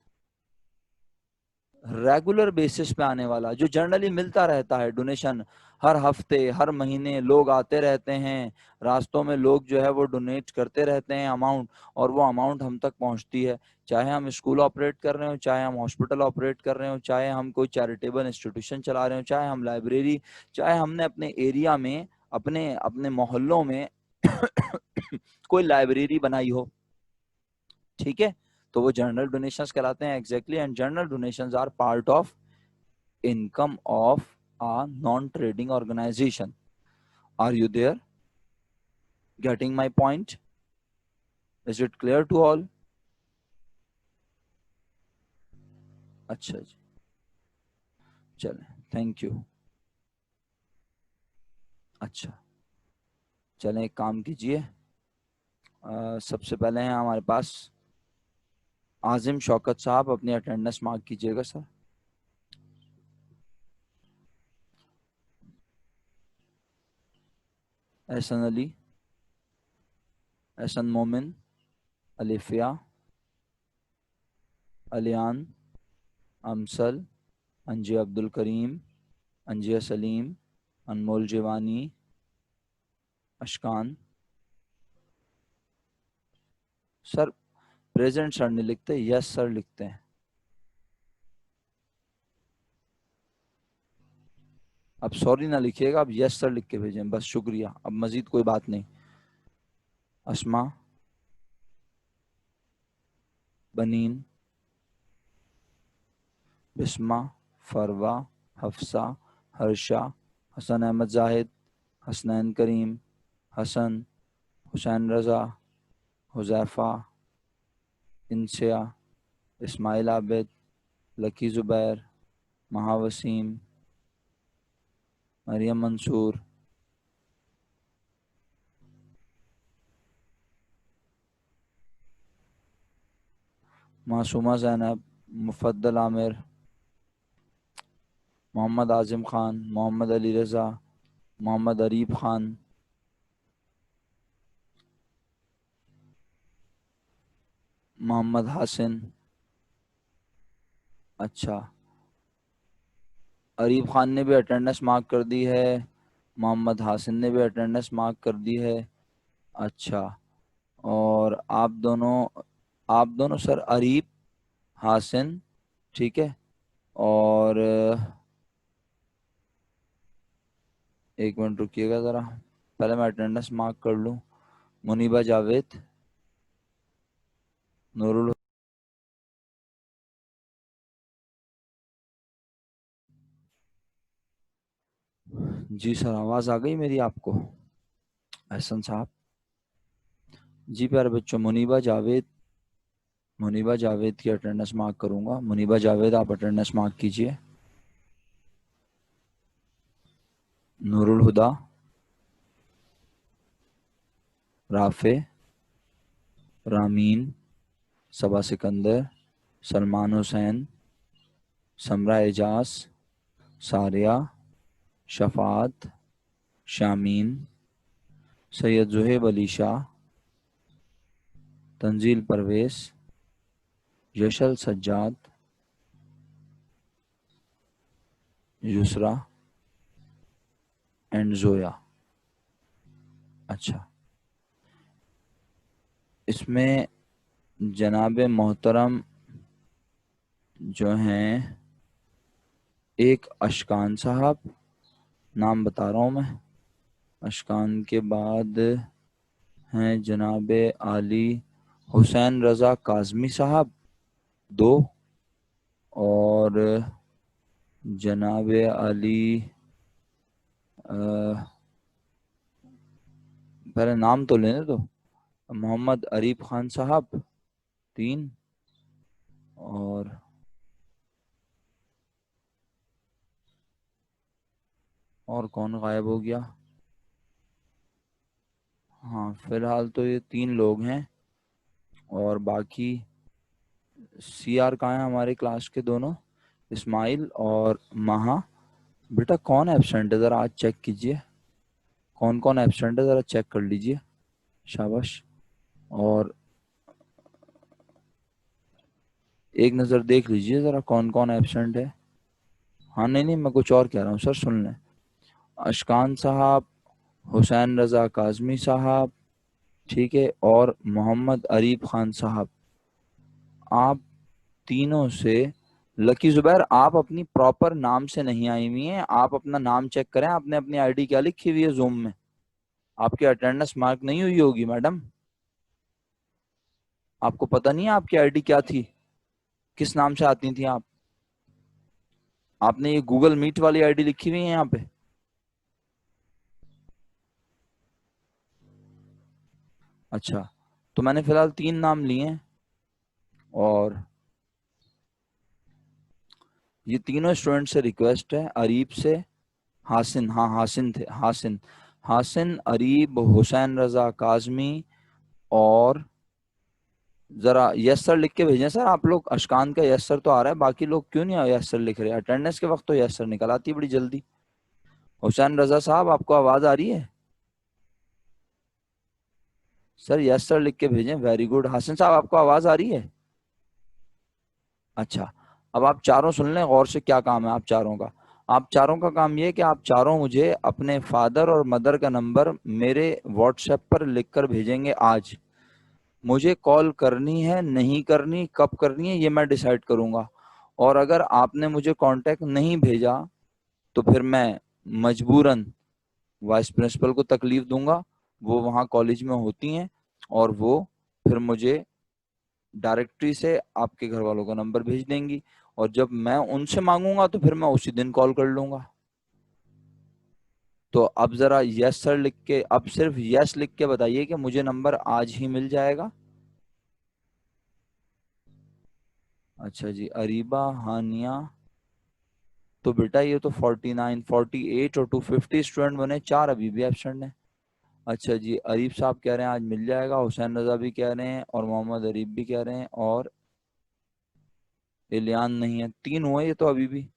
ریگولر بیسس پہ آنے والا جو جنرلی ملتا رہتا ہے، ڈونیشن ہر ہفتے ہر مہینے لوگ آتے رہتے ہیں، راستوں میں لوگ جو ہے وہ ڈونیٹ کرتے رہتے ہیں اماؤنٹ، اور وہ اماؤنٹ ہم تک پہنچتی ہے، چاہے ہم اسکول آپریٹ کر رہے ہوں، چاہے ہم ہاسپٹل آپریٹ کر رہے ہوں، چاہے ہم کوئی چیریٹیبل انسٹیٹیوشن چلا رہے ہوں، چاہے ہم لائبریری، چاہے ہم نے اپنے ایریا میں اپنے محلوں میں کوئی لائبریری بنائی ہو، ٹھیک ہے، تو وہ جنرل ڈونیشنز کہلاتے ہیں exactly. And general donations are part of income of a non-trading organization. Are you there? Getting my point? Is it clear to all? اچھا جی، چلیں تھینک یو. اچھا چلیں ایک کام کیجئے، سب سے پہلے ہیں ہمارے پاس عاظم شوکت صاحب، اپنی اٹینڈنس مارک کیجئے گا سر. احسن علی، احسن مومن، الفیہ، علیان، امسل، انجی عبد الکریم، انجیہ سلیم، انمول جیوانی، اشکان. سر پریزنٹ سر نہیں لکھتے، یس سر لکھتے ہیں. اب سوری نہ لکھیے گا، اب یس سر لکھ کے بھیجیں بس، شکریہ، اب مزید کوئی بات نہیں. اسما، بنین، بسمہ، فروہ، حفصہ، ہرشا، حسن احمد زاہد، حسنین کریم، حسن، حسین رضا، حذیفہ، انسیہ، اسماعیل عابد، لکی زبیر، مہا وسیم، مریم منصور، معصومہ زینب، مفضل عامر، محمد اعظم خان، محمد علی رضا، محمد عریب خان، محمد حسن. اچھا عریب خان نے بھی اٹینڈنس مارک کر دی ہے، محمد حسن نے بھی اٹینڈنس مارک کر دی ہے. اچھا، اور آپ دونوں سر عریب، حسن، ٹھیک ہے. اور ایک منٹ رکیے گا ذرا، پہلے میں اٹینڈنس مارک کر لوں. منیبہ جاوید، نور جی سر آواز آ گئی میری آپ کو؟ احسن صاحب جی. پیارے بچوں، منیبہ جاوید کی اٹینڈنس مارک کروں گا. منیبہ جاوید آپ اٹینڈنس مارک کیجئے. نور الہدا، رافع، رامین، صبا سکندر، سلمان حسین، سمرہ اعجاز، ساریہ، شفاعت، شامین، سید زہیب علی شاہ، تنزیل پرویز، یشل سجاد، یسرا اینڈ زویا. اچھا، اس میں جناب محترم جو ہیں ایک اشکان صاحب، نام بتا رہا ہوں میں، اشکان کے بعد ہیں جناب علی حسین رضا کاظمی صاحب 2، اور جناب علی پہلے نام تو لینے دو، محمد عریب خان صاحب 3، اور کون غائب ہو گیا؟ ہاں فی الحال تو یہ 3 لوگ ہیں، اور باقی سی آر کہاں ہیں ہمارے کلاس کے دونوں، اسماعیل اور مہا. بیٹا کون ایبسینٹ ہے ذرا آج چیک کیجئے، کون کون ایبسینٹ ہے ذرا چیک کر لیجئے. شاباش. اور ایک نظر دیکھ لیجئے ذرا کون کون ایبسنٹ ہے. ہاں نہیں میں کچھ اور کہہ رہا ہوں سر, سن لیں. اشکان صاحب, حسین رضا کاظمی صاحب, ٹھیک ہے, اور محمد عریب خان صاحب. آپ تینوں سے لکی زبیر, آپ اپنی پراپر نام سے نہیں آئی ہوئی ہیں. آپ اپنا نام چیک کریں, آپ نے اپنی آئی ڈی کیا لکھی ہوئی ہے زوم میں؟ آپ کی اٹینڈنس مارک نہیں ہوئی ہوگی میڈم. آپ کو پتہ نہیں ہے آپ کی آئی ڈی کیا تھی, کس نام سے آتی تھیں آپ؟ آپ نے یہ گوگل میٹ والی آئی ڈی لکھی ہوئی ہے یہاں پہ؟ اچھا, تو میں نے فی الحال 3 نام لیے ہیں, اور یہ تینوں اسٹوڈنٹ سے ریکویسٹ ہے, اریب سے, حاسن, ہاں حاسن تھے, حاسن, اریب, حسین رضا کاظمی, اور ذرا یس سر لکھ کے بھیجیں سر آپ لوگ. اشکان کا یس سر تو آ رہا ہے, باقی لوگ کیوں نہیں یس سر لکھ رہے؟ اٹینڈنس کے وقت تو یس سر نکل آتی ہے بڑی جلدی. حسین رضا صاحب آپ کو آواز آ رہی ہے؟ سر یس سر لکھ کے بھیجیں. Very good. حسن صاحب آپ کو آواز آ رہی ہے؟ اچھا, اب آپ چاروں سن لیں غور سے کیا کام ہے آپ چاروں کا. آپ چاروں کا کام یہ ہے کہ آپ چاروں مجھے اپنے فادر اور مدر کا نمبر میرے واٹس ایپ پر لکھ کر بھیجیں گے آج. مجھے کال کرنی ہے نہیں کرنی, کب کرنی ہے یہ میں ڈیسائیڈ کروں گا. اور اگر آپ نے مجھے کانٹیکٹ نہیں بھیجا تو پھر میں مجبوراً وائس پرنسپل کو تکلیف دوں گا. وہ وہاں کالج میں ہوتی ہیں, اور وہ پھر مجھے ڈائریکٹری سے آپ کے گھر والوں کا نمبر بھیج دیں گی, اور جب میں ان سے مانگوں گا تو پھر میں اسی دن کال کر لوں گا. تو اب ذرا یس سر لکھ کے, اب صرف یس لکھ کے بتائیے کہ مجھے نمبر آج ہی مل جائے گا. اچھا جی, اریبہ, ہانیہ, تو بیٹا یہ تو 49, 48 اور 250 اسٹوڈنٹ بنے, 4 ابھی بھی ایبسنٹ ہیں. اچھا جی, اریب صاحب کہہ رہے ہیں آج مل جائے گا, حسین رضا بھی کہہ رہے ہیں, اور محمد اریب بھی کہہ رہے ہیں, اور الیان نہیں ہے. 3 ہوئے یہ تو ابھی بھی.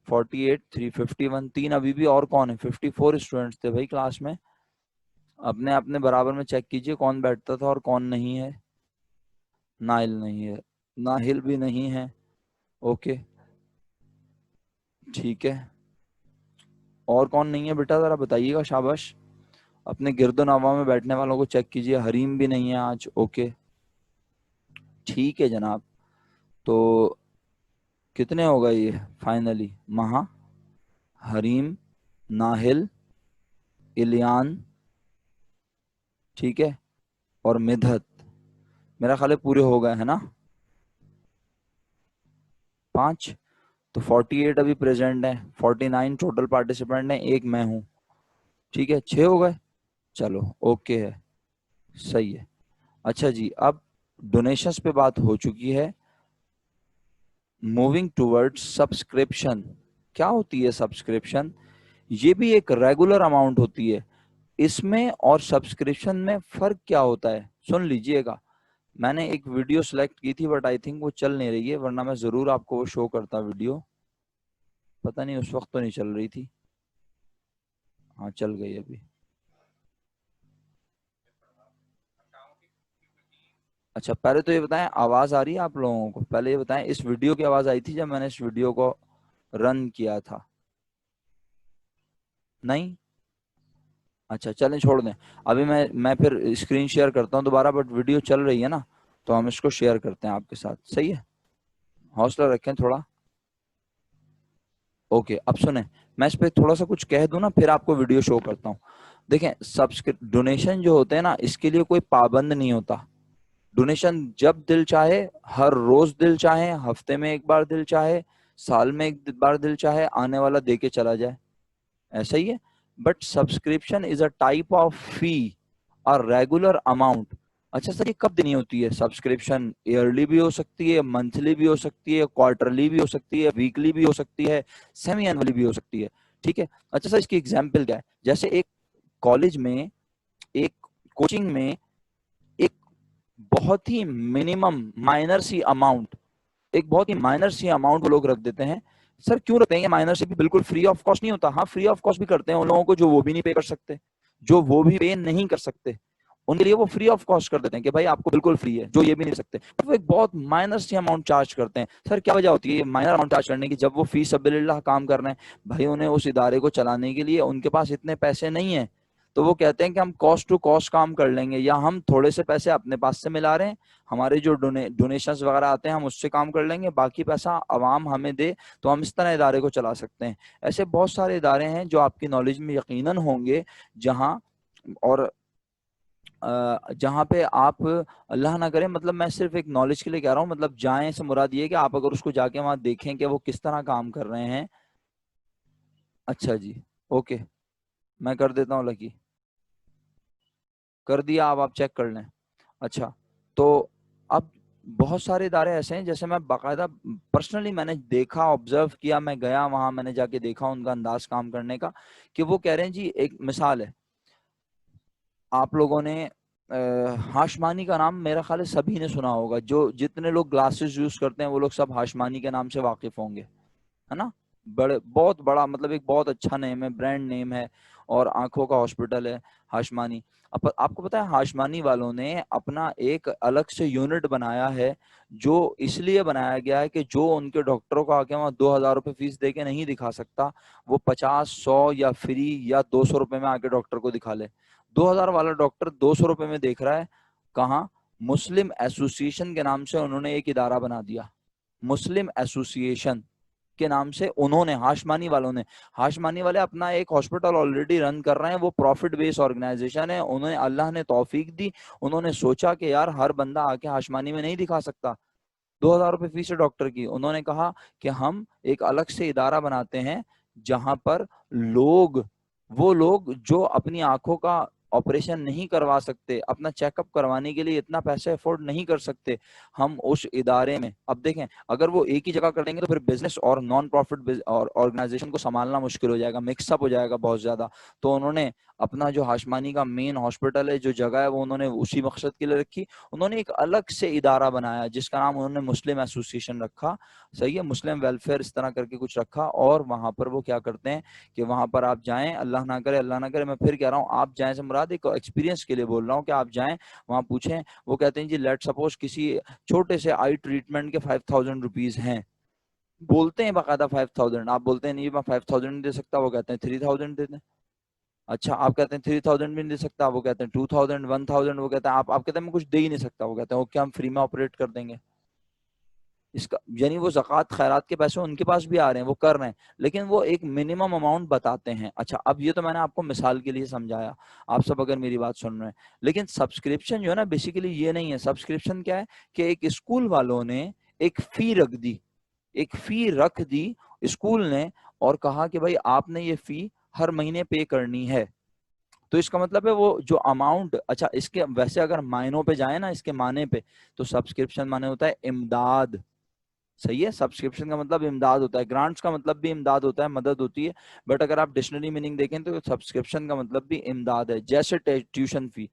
48, 351, 3 ابھی بھی. اور کون ہے؟ 54 اسٹوڈنٹس تھے بھائی کلاس میں. اپنے اپنے برابر میں چیک کیجئے کون بیٹھتا تھا اور کون نہیں ہے. ناہل نہیں ہے, ناہل بھی نہیں ہے. اوکے ٹھیک ہے, اور کون نہیں ہے بیٹا ذرا بتائیے گا, شاباش. اپنے گرد و نواح میں بیٹھنے والوں کو چیک کیجئے. حریم بھی نہیں ہے آج. اوکے ٹھیک ہے جناب. تو کتنے ہو گئے یہ فائنلی؟ مہا, حریم, ناہل, الیان, ٹھیک ہے, اور مدحت. میرا خیال ہے پورے ہو گئے ہیں نا, 5. تو 48 ابھی پریزنٹ ہیں, 49 ٹوٹل پارٹیسپینٹ ہیں, 1 میں ہوں. ٹھیک ہے, 6 ہو گئے. چلو اوکے ہے, صحیح ہے. اچھا جی, اب ڈونیشنز پہ بات ہو چکی ہے. Moving toward subscription. کیا ہوتی ہے سبسکرپشن؟ یہ بھی ایک ریگولر اماؤنٹ ہوتی ہے. اس میں اور سبسکرپشن میں فرق کیا ہوتا ہے سن لیجئے گا. میں نے ایک ویڈیو سلیکٹ کی تھی بٹ آئی تھنک وہ چل نہیں رہی ہے, ورنہ میں ضرور آپ کو وہ شو کرتا ویڈیو. پتہ نہیں اس وقت تو نہیں چل رہی تھی. ہاں چل گئی ابھی. اچھا پہلے تو یہ بتائیں آواز آ رہی ہے آپ لوگوں کو؟ پہلے یہ بتائیں اس ویڈیو کی آواز آئی تھی جب میں نے اس ویڈیو کو رن کیا تھا؟ نہیں. اچھا چلیں چھوڑ دیں. ابھی میں پھر اسکرین شیئر کرتا ہوں دوبارہ, بٹ ویڈیو چل رہی ہے نا تو ہم اس کو شیئر کرتے ہیں آپ کے ساتھ. صحیح ہے, حوصلہ رکھیں تھوڑا. اوکے اب سنیں, میں اس پہ تھوڑا سا کچھ کہہ دوں نا پھر آپ کو ویڈیو شو کرتا ہوں. دیکھیں ڈونیشن جو ہوتے ہیں نا اس کے لیے کوئی پابند نہیں ہوتا. ڈونیشن جب دل چاہے, ہر روز دل چاہے, ہفتے میں ایک بار دل چاہے, سال میں ایک بار دل چاہے, آنے والا دے کے چلا جائے, ایسا ہی ہے. But subscription is a type of فی اور ریگولر اماؤنٹ. اچھا سر یہ کب دینی ہوتی ہے سبسکرپشن؟ ایئرلی بھی ہو سکتی ہے, منتھلی بھی ہو سکتی ہے, کوارٹرلی بھی ہو سکتی ہے, ویکلی بھی ہو سکتی ہے, سیمی اینولی بھی ہو سکتی ہے. ٹھیک ہے. اچھا سر اس کی ایگزامپل کیا ہے؟ جیسے ایک کالج میں, ایک کوچنگ میں ایک بہت ہی منیمم مائنر سی اماؤنٹ, ایک بہت ہی مائنر سی اماؤنٹ وہ لوگ رکھ دیتے ہیں. سر کیوں رکھتے ہیں یہ مائنر سی؟ بھی بالکل فری آف کاسٹ نہیں ہوتا. ہاں فری آف کاسٹ بھی کرتے ہیں ان لوگوں کو جو وہ بھی نہیں پے کر سکتے, جو وہ بھی پے نہیں کر سکتے, ان کے لیے وہ فری آف کاسٹ کر دیتے ہیں کہ بھائی آپ کو بالکل فری ہے, جو یہ بھی نہیں سکتے. وہ ایک بہت مائنر سی اماؤنٹ چارج کرتے ہیں. سر کیا وجہ ہوتی ہے یہ مائنر اماؤنٹ چارج کرنے کی؟ جب وہ فی سبیل اللہ کام کر رہے ہیں بھائی, انہیں اس ادارے کو چلانے کے لیے ان کے پاس اتنے پیسے نہیں ہیں, تو وہ کہتے ہیں کہ ہم کاسٹ ٹو کاسٹ کام کر لیں گے, یا ہم تھوڑے سے پیسے اپنے پاس سے ملا رہے ہیں, ہمارے جو ڈونیشنز وغیرہ آتے ہیں ہم اس سے کام کر لیں گے, باقی پیسہ عوام ہمیں دے تو ہم اس طرح ادارے کو چلا سکتے ہیں. ایسے بہت سارے ادارے ہیں جو آپ کی نالج میں یقیناً ہوں گے, جہاں اور جہاں پہ آپ, اللہ نہ کرے, مطلب میں صرف ایک نالج کے لیے کہہ رہا ہوں, مطلب جائیں سے مراد یہ کہ آپ اگر اس کو جا کے وہاں دیکھیں کہ وہ کس طرح کام کر رہے ہیں. اچھا جی, اوکے, میں کر دیتا ہوں. لکی کر دیا, آپ چیک کر لیں. اچھا, تو اب بہت سارے ادارے ایسے ہیں جیسے میں باقاعدہ پرسنلی میں نے دیکھا, آبزرو کیا, میں گیا وہاں, میں نے جا کے دیکھا ان کا انداز کام کرنے کا, کہ وہ کہہ رہے ہیں جی, ایک مثال ہے, آپ لوگوں نے ہاشمانی کا نام میرا خیال ہے سبھی نے سنا ہوگا, جو جتنے لوگ گلاسز یوز کرتے ہیں وہ لوگ سب ہاشمانی کے نام سے واقف ہوں گے, ہے نا. بہت بڑا, مطلب ایک بہت اچھا نیم ہے, برانڈ نیم ہے, اور آنکھوں کا ہاسپٹل ہے ہاشمانی. آپ کو پتا ہے ہاشمانی والوں نے اپنا ایک الگ سے یونٹ بنایا ہے, جو اس لیے بنایا گیا ہے کہ جو ان کے ڈاکٹروں کو آ کے وہاں 2,000 روپے فیس دے کے نہیں دکھا سکتا, وہ 50, 100 یا فری یا 200 روپے میں آ کے ڈاکٹر کو دکھا لے. 2,000 والا ڈاکٹر 200 روپے میں دیکھ رہا ہے کہاں؟ مسلم ایسوسی ایشن کے نام سے انہوں نے ایک ادارہ بنا دیا, مسلم ایسوسی ایشن کے نام سے انہوں نے, ہاشمانی والوں نے, ہاشمانی والے اپنا ایک ہاسپٹل آلریڈی رن کر رہے ہیں, وہ پروفٹ بیس آرگنائزیشن ہے. انہیں اللہ نے توفیق دی, انہوں نے سوچا کہ یار ہر بندہ آ کے ہاشمانی میں نہیں دکھا سکتا 2,000 روپے فیس ہے ڈاکٹر کی. انہوں نے کہا کہ ہم ایک الگ سے ادارہ بناتے ہیں جہاں پر وہ لوگ جو اپنی آنکھوں کا آپریشن نہیں کروا سکتے, اپنا چیک اپ کروانے کے لیے اتنا پیسے افورڈ نہیں کر سکتے, ہم اس ادارے میں, اب دیکھیں اگر وہ ایک ہی جگہ کر دیں گے تو پھر بزنس اور نان پروفٹ اور آرگنائزیشن کو سنبھالنا مشکل ہو جائے گا, مکس اپ ہو جائے گا بہت زیادہ. تو انہوں نے اپنا جو ہاشمانی کا مین ہاسپٹل ہے, جو جگہ ہے, وہ انہوں نے اسی مقصد کے لیے رکھی. انہوں نے ایک الگ سے ادارہ بنایا جس کا نام انہوں نے مسلم ایسوسی ایشن رکھا, صحیح ہے, مسلم ویلفیئر اس طرح کر کے کچھ رکھا. اور وہاں پر وہ کیا کرتے ہیں کہ وہاں پر آپ جائیں, اللہ نہ کرے, میں پھر کہہ رہا ہوں, آپ جائیں سے مراد ایک ایکسپیرینس کے لیے بول رہا ہوں کہ آپ جائیں وہاں پوچھیں. وہ کہتے ہیں جی لیٹ سپوز کسی چھوٹے سے آئی ٹریٹمنٹ کے 5,000 روپیز ہیں, بولتے ہیں باقاعدہ 5,000, آپ بولتے ہیں نہیں میں 5,000 نہیں دے سکتا, وہ کہتے ہیں 3,000 دے دیں. اچھا, آپ کہتے ہیں 3,000 بھی نہیں دے سکتا, وہ کہتے ہیں 2,000, 1,000, وہ کہتے ہیں آپ کہتے ہیں میں کچھ دے ہی نہیں سکتا, وہ کہتے ہیں اوکے ہم فری میں آپریٹ کر دیں گے. اس کا یعنی وہ زکوٰۃ خیرات کے پیسے ان کے پاس بھی آ رہے ہیں, وہ کر رہے ہیں, لیکن وہ ایک منیمم اماؤنٹ بتاتے ہیں. اچھا, اب یہ تو میں نے آپ کو مثال کے لیے سمجھایا, آپ سب اگر میری بات سن رہے ہیں, لیکن سبسکرپشن جو ہے نا بیسیکلی یہ نہیں ہے. سبسکرپشن کیا ہے کہ ایک اسکول والوں نے ایک فی رکھ دی اسکول نے, اور کہا کہ بھائی آپ نے یہ فی ہر مہینے پے کرنی ہے. تو اس کا مطلب ہے وہ جو اماؤنٹ, اچھا اس کے ویسے اگر معنوں پہ جائیں نا, اس کے معنی پہ, تو سبسکرپشن معنی ہوتا ہے امداد, صحیح ہے. سبسکرپشن کا مطلب امداد ہوتا ہے, گرانٹس کا مطلب بھی امداد ہوتا ہے, مدد ہوتی ہے. بٹ اگر آپ ڈکشنری میننگ دیکھیں تو سبسکرپشن کا مطلب بھی امداد ہے, جیسے ٹیوشن فی.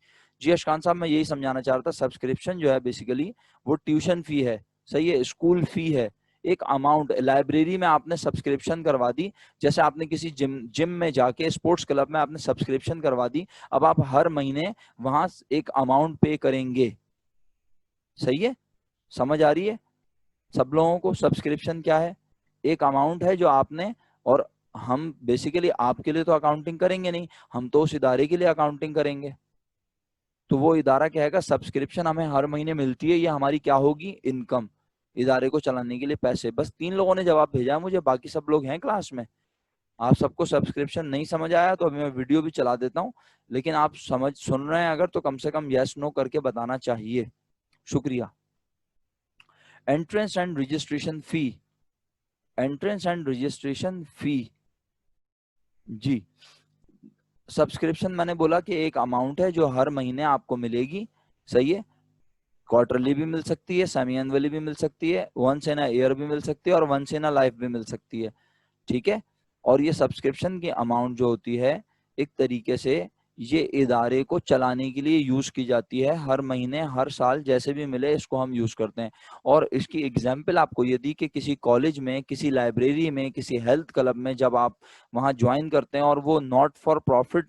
جی اشکان صاحب, میں یہی سمجھانا چاہ رہا تھا, سبسکرپشن جو ہے بیسیکلی وہ ٹیوشن فی ہے, صحیح ہے, اسکول فی ہے, ایک اماؤنٹ. لائبریری میں آپ نے سبسکرپشن کروا دی, جیسے آپ نے کسی جم میں جا کے, اسپورٹس کلب میں آپ نے سبسکرپشن کروا دی, اب آپ ہر مہینے وہاں ایک اماؤنٹ پے کریں گے, صحیح ہے, سمجھ آ رہی ہے سب لوگوں کو؟ سبسکرپشن کیا ہے؟ ایک اماؤنٹ ہے جو آپ نے, اور ہم بیسیکلی آپ کے لیے تو اکاؤنٹنگ کریں گے نہیں, ہم تو اس ادارے کے لیے اکاؤنٹنگ کریں گے. تو وہ ادارہ کہے گا سبسکرپشن ہمیں ہر مہینے ملتی ہے, یہ ہماری کیا ہوگی؟ انکم, ادارے کو چلانے کے لیے پیسے. بس 3 لوگوں نے جواب بھیجا ہے مجھے, باقی سب لوگ ہیں کلاس میں. آپ سب کو سبسکرپشن نہیں سمجھ آیا تو ابھی میں ویڈیو بھی چلا دیتا ہوں, لیکن آپ سن رہے ہیں اگر تو کم سے کم یس نو کر کے بتانا چاہیے. شکریہ. انٹرنس اینڈ رجسٹریشن فی, انٹرنس اینڈ رجسٹریشن فی, جی. سبسکرپشن میں نے بولا کہ ایک اماؤنٹ ہے جو ہر مہینے آپ کو ملے گی, صحیح ہے, کوارٹرلی بھی مل سکتی ہے, سیمی اینولی بھی مل سکتی ہے, ونس ان ایئر بھی مل سکتی ہے, اور ونس ان لائف بھی مل سکتی ہے, ٹھیک ہے. اور یہ سبسکرپشن کی اماؤنٹ جو ہوتی ہے ایک طریقے سے یہ ادارے کو چلانے کے لیے یوز کی جاتی ہے, ہر مہینے ہر سال جیسے بھی ملے اس کو ہم یوز کرتے ہیں. اور اس کی ایگزامپل آپ کو یہ دی کہ کسی کالج میں, کسی لائبریری میں, کسی ہیلتھ کلب میں جب آپ وہاں جوائن کرتے ہیں اور وہ not for profit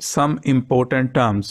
some important terms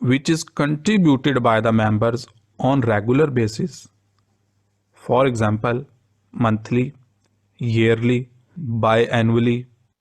which is contributed by the members on regular basis. For example, monthly, yearly, biannually,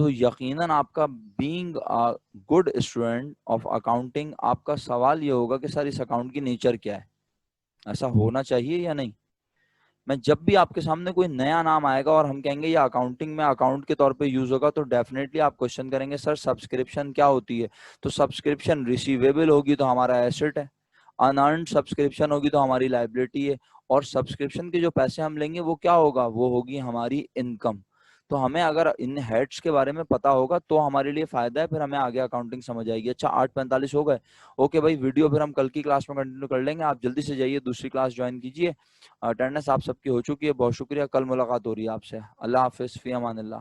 تو یقیناً آپ کا being good student of accounting, آپ کا سوال یہ ہوگا کہ سر اس اکاؤنٹ کی نیچر کیا ہے، ایسا ہونا چاہیے یا نہیں. میں جب بھی آپ کے سامنے کوئی نیا نام آئے گا اور ہم کہیں گے یہ اکاؤنٹنگ میں اکاؤنٹ کے طور پہ یوز ہوگا، تو ڈیفینیٹلی آپ کوشچن کریں گے سر سبسکرپشن کیا ہوتی ہے. تو سبسکرپشن ریسیویبل ہوگی تو ہمارا ایسٹ ہے، انارنڈ سبسکرپشن ہوگی تو ہماری لائبلٹی ہے، اور سبسکرپشن کے جو پیسے ہم لیں گے وہ کیا ہوگا، وہ ہوگی ہماری انکم. تو ہمیں اگر ان ہیڈس کے بارے میں پتا ہوگا تو ہمارے لیے فائدہ ہے، پھر ہمیں آگے اکاؤنٹنگ سمجھ آئے گی. اچھا 8:45 ہو گئے، اوکے بھائی، ویڈیو پھر ہم کل کی کلاس میں کنٹینیو کر لیں گے. آپ جلدی سے جائیے دوسری کلاس جوائن کیجیے. اٹینڈنس آپ سب کی ہو چکی ہے، بہت شکریہ. کل ملاقات ہو رہی ہے آپ سے. اللہ حافظ، فی امان اللہ.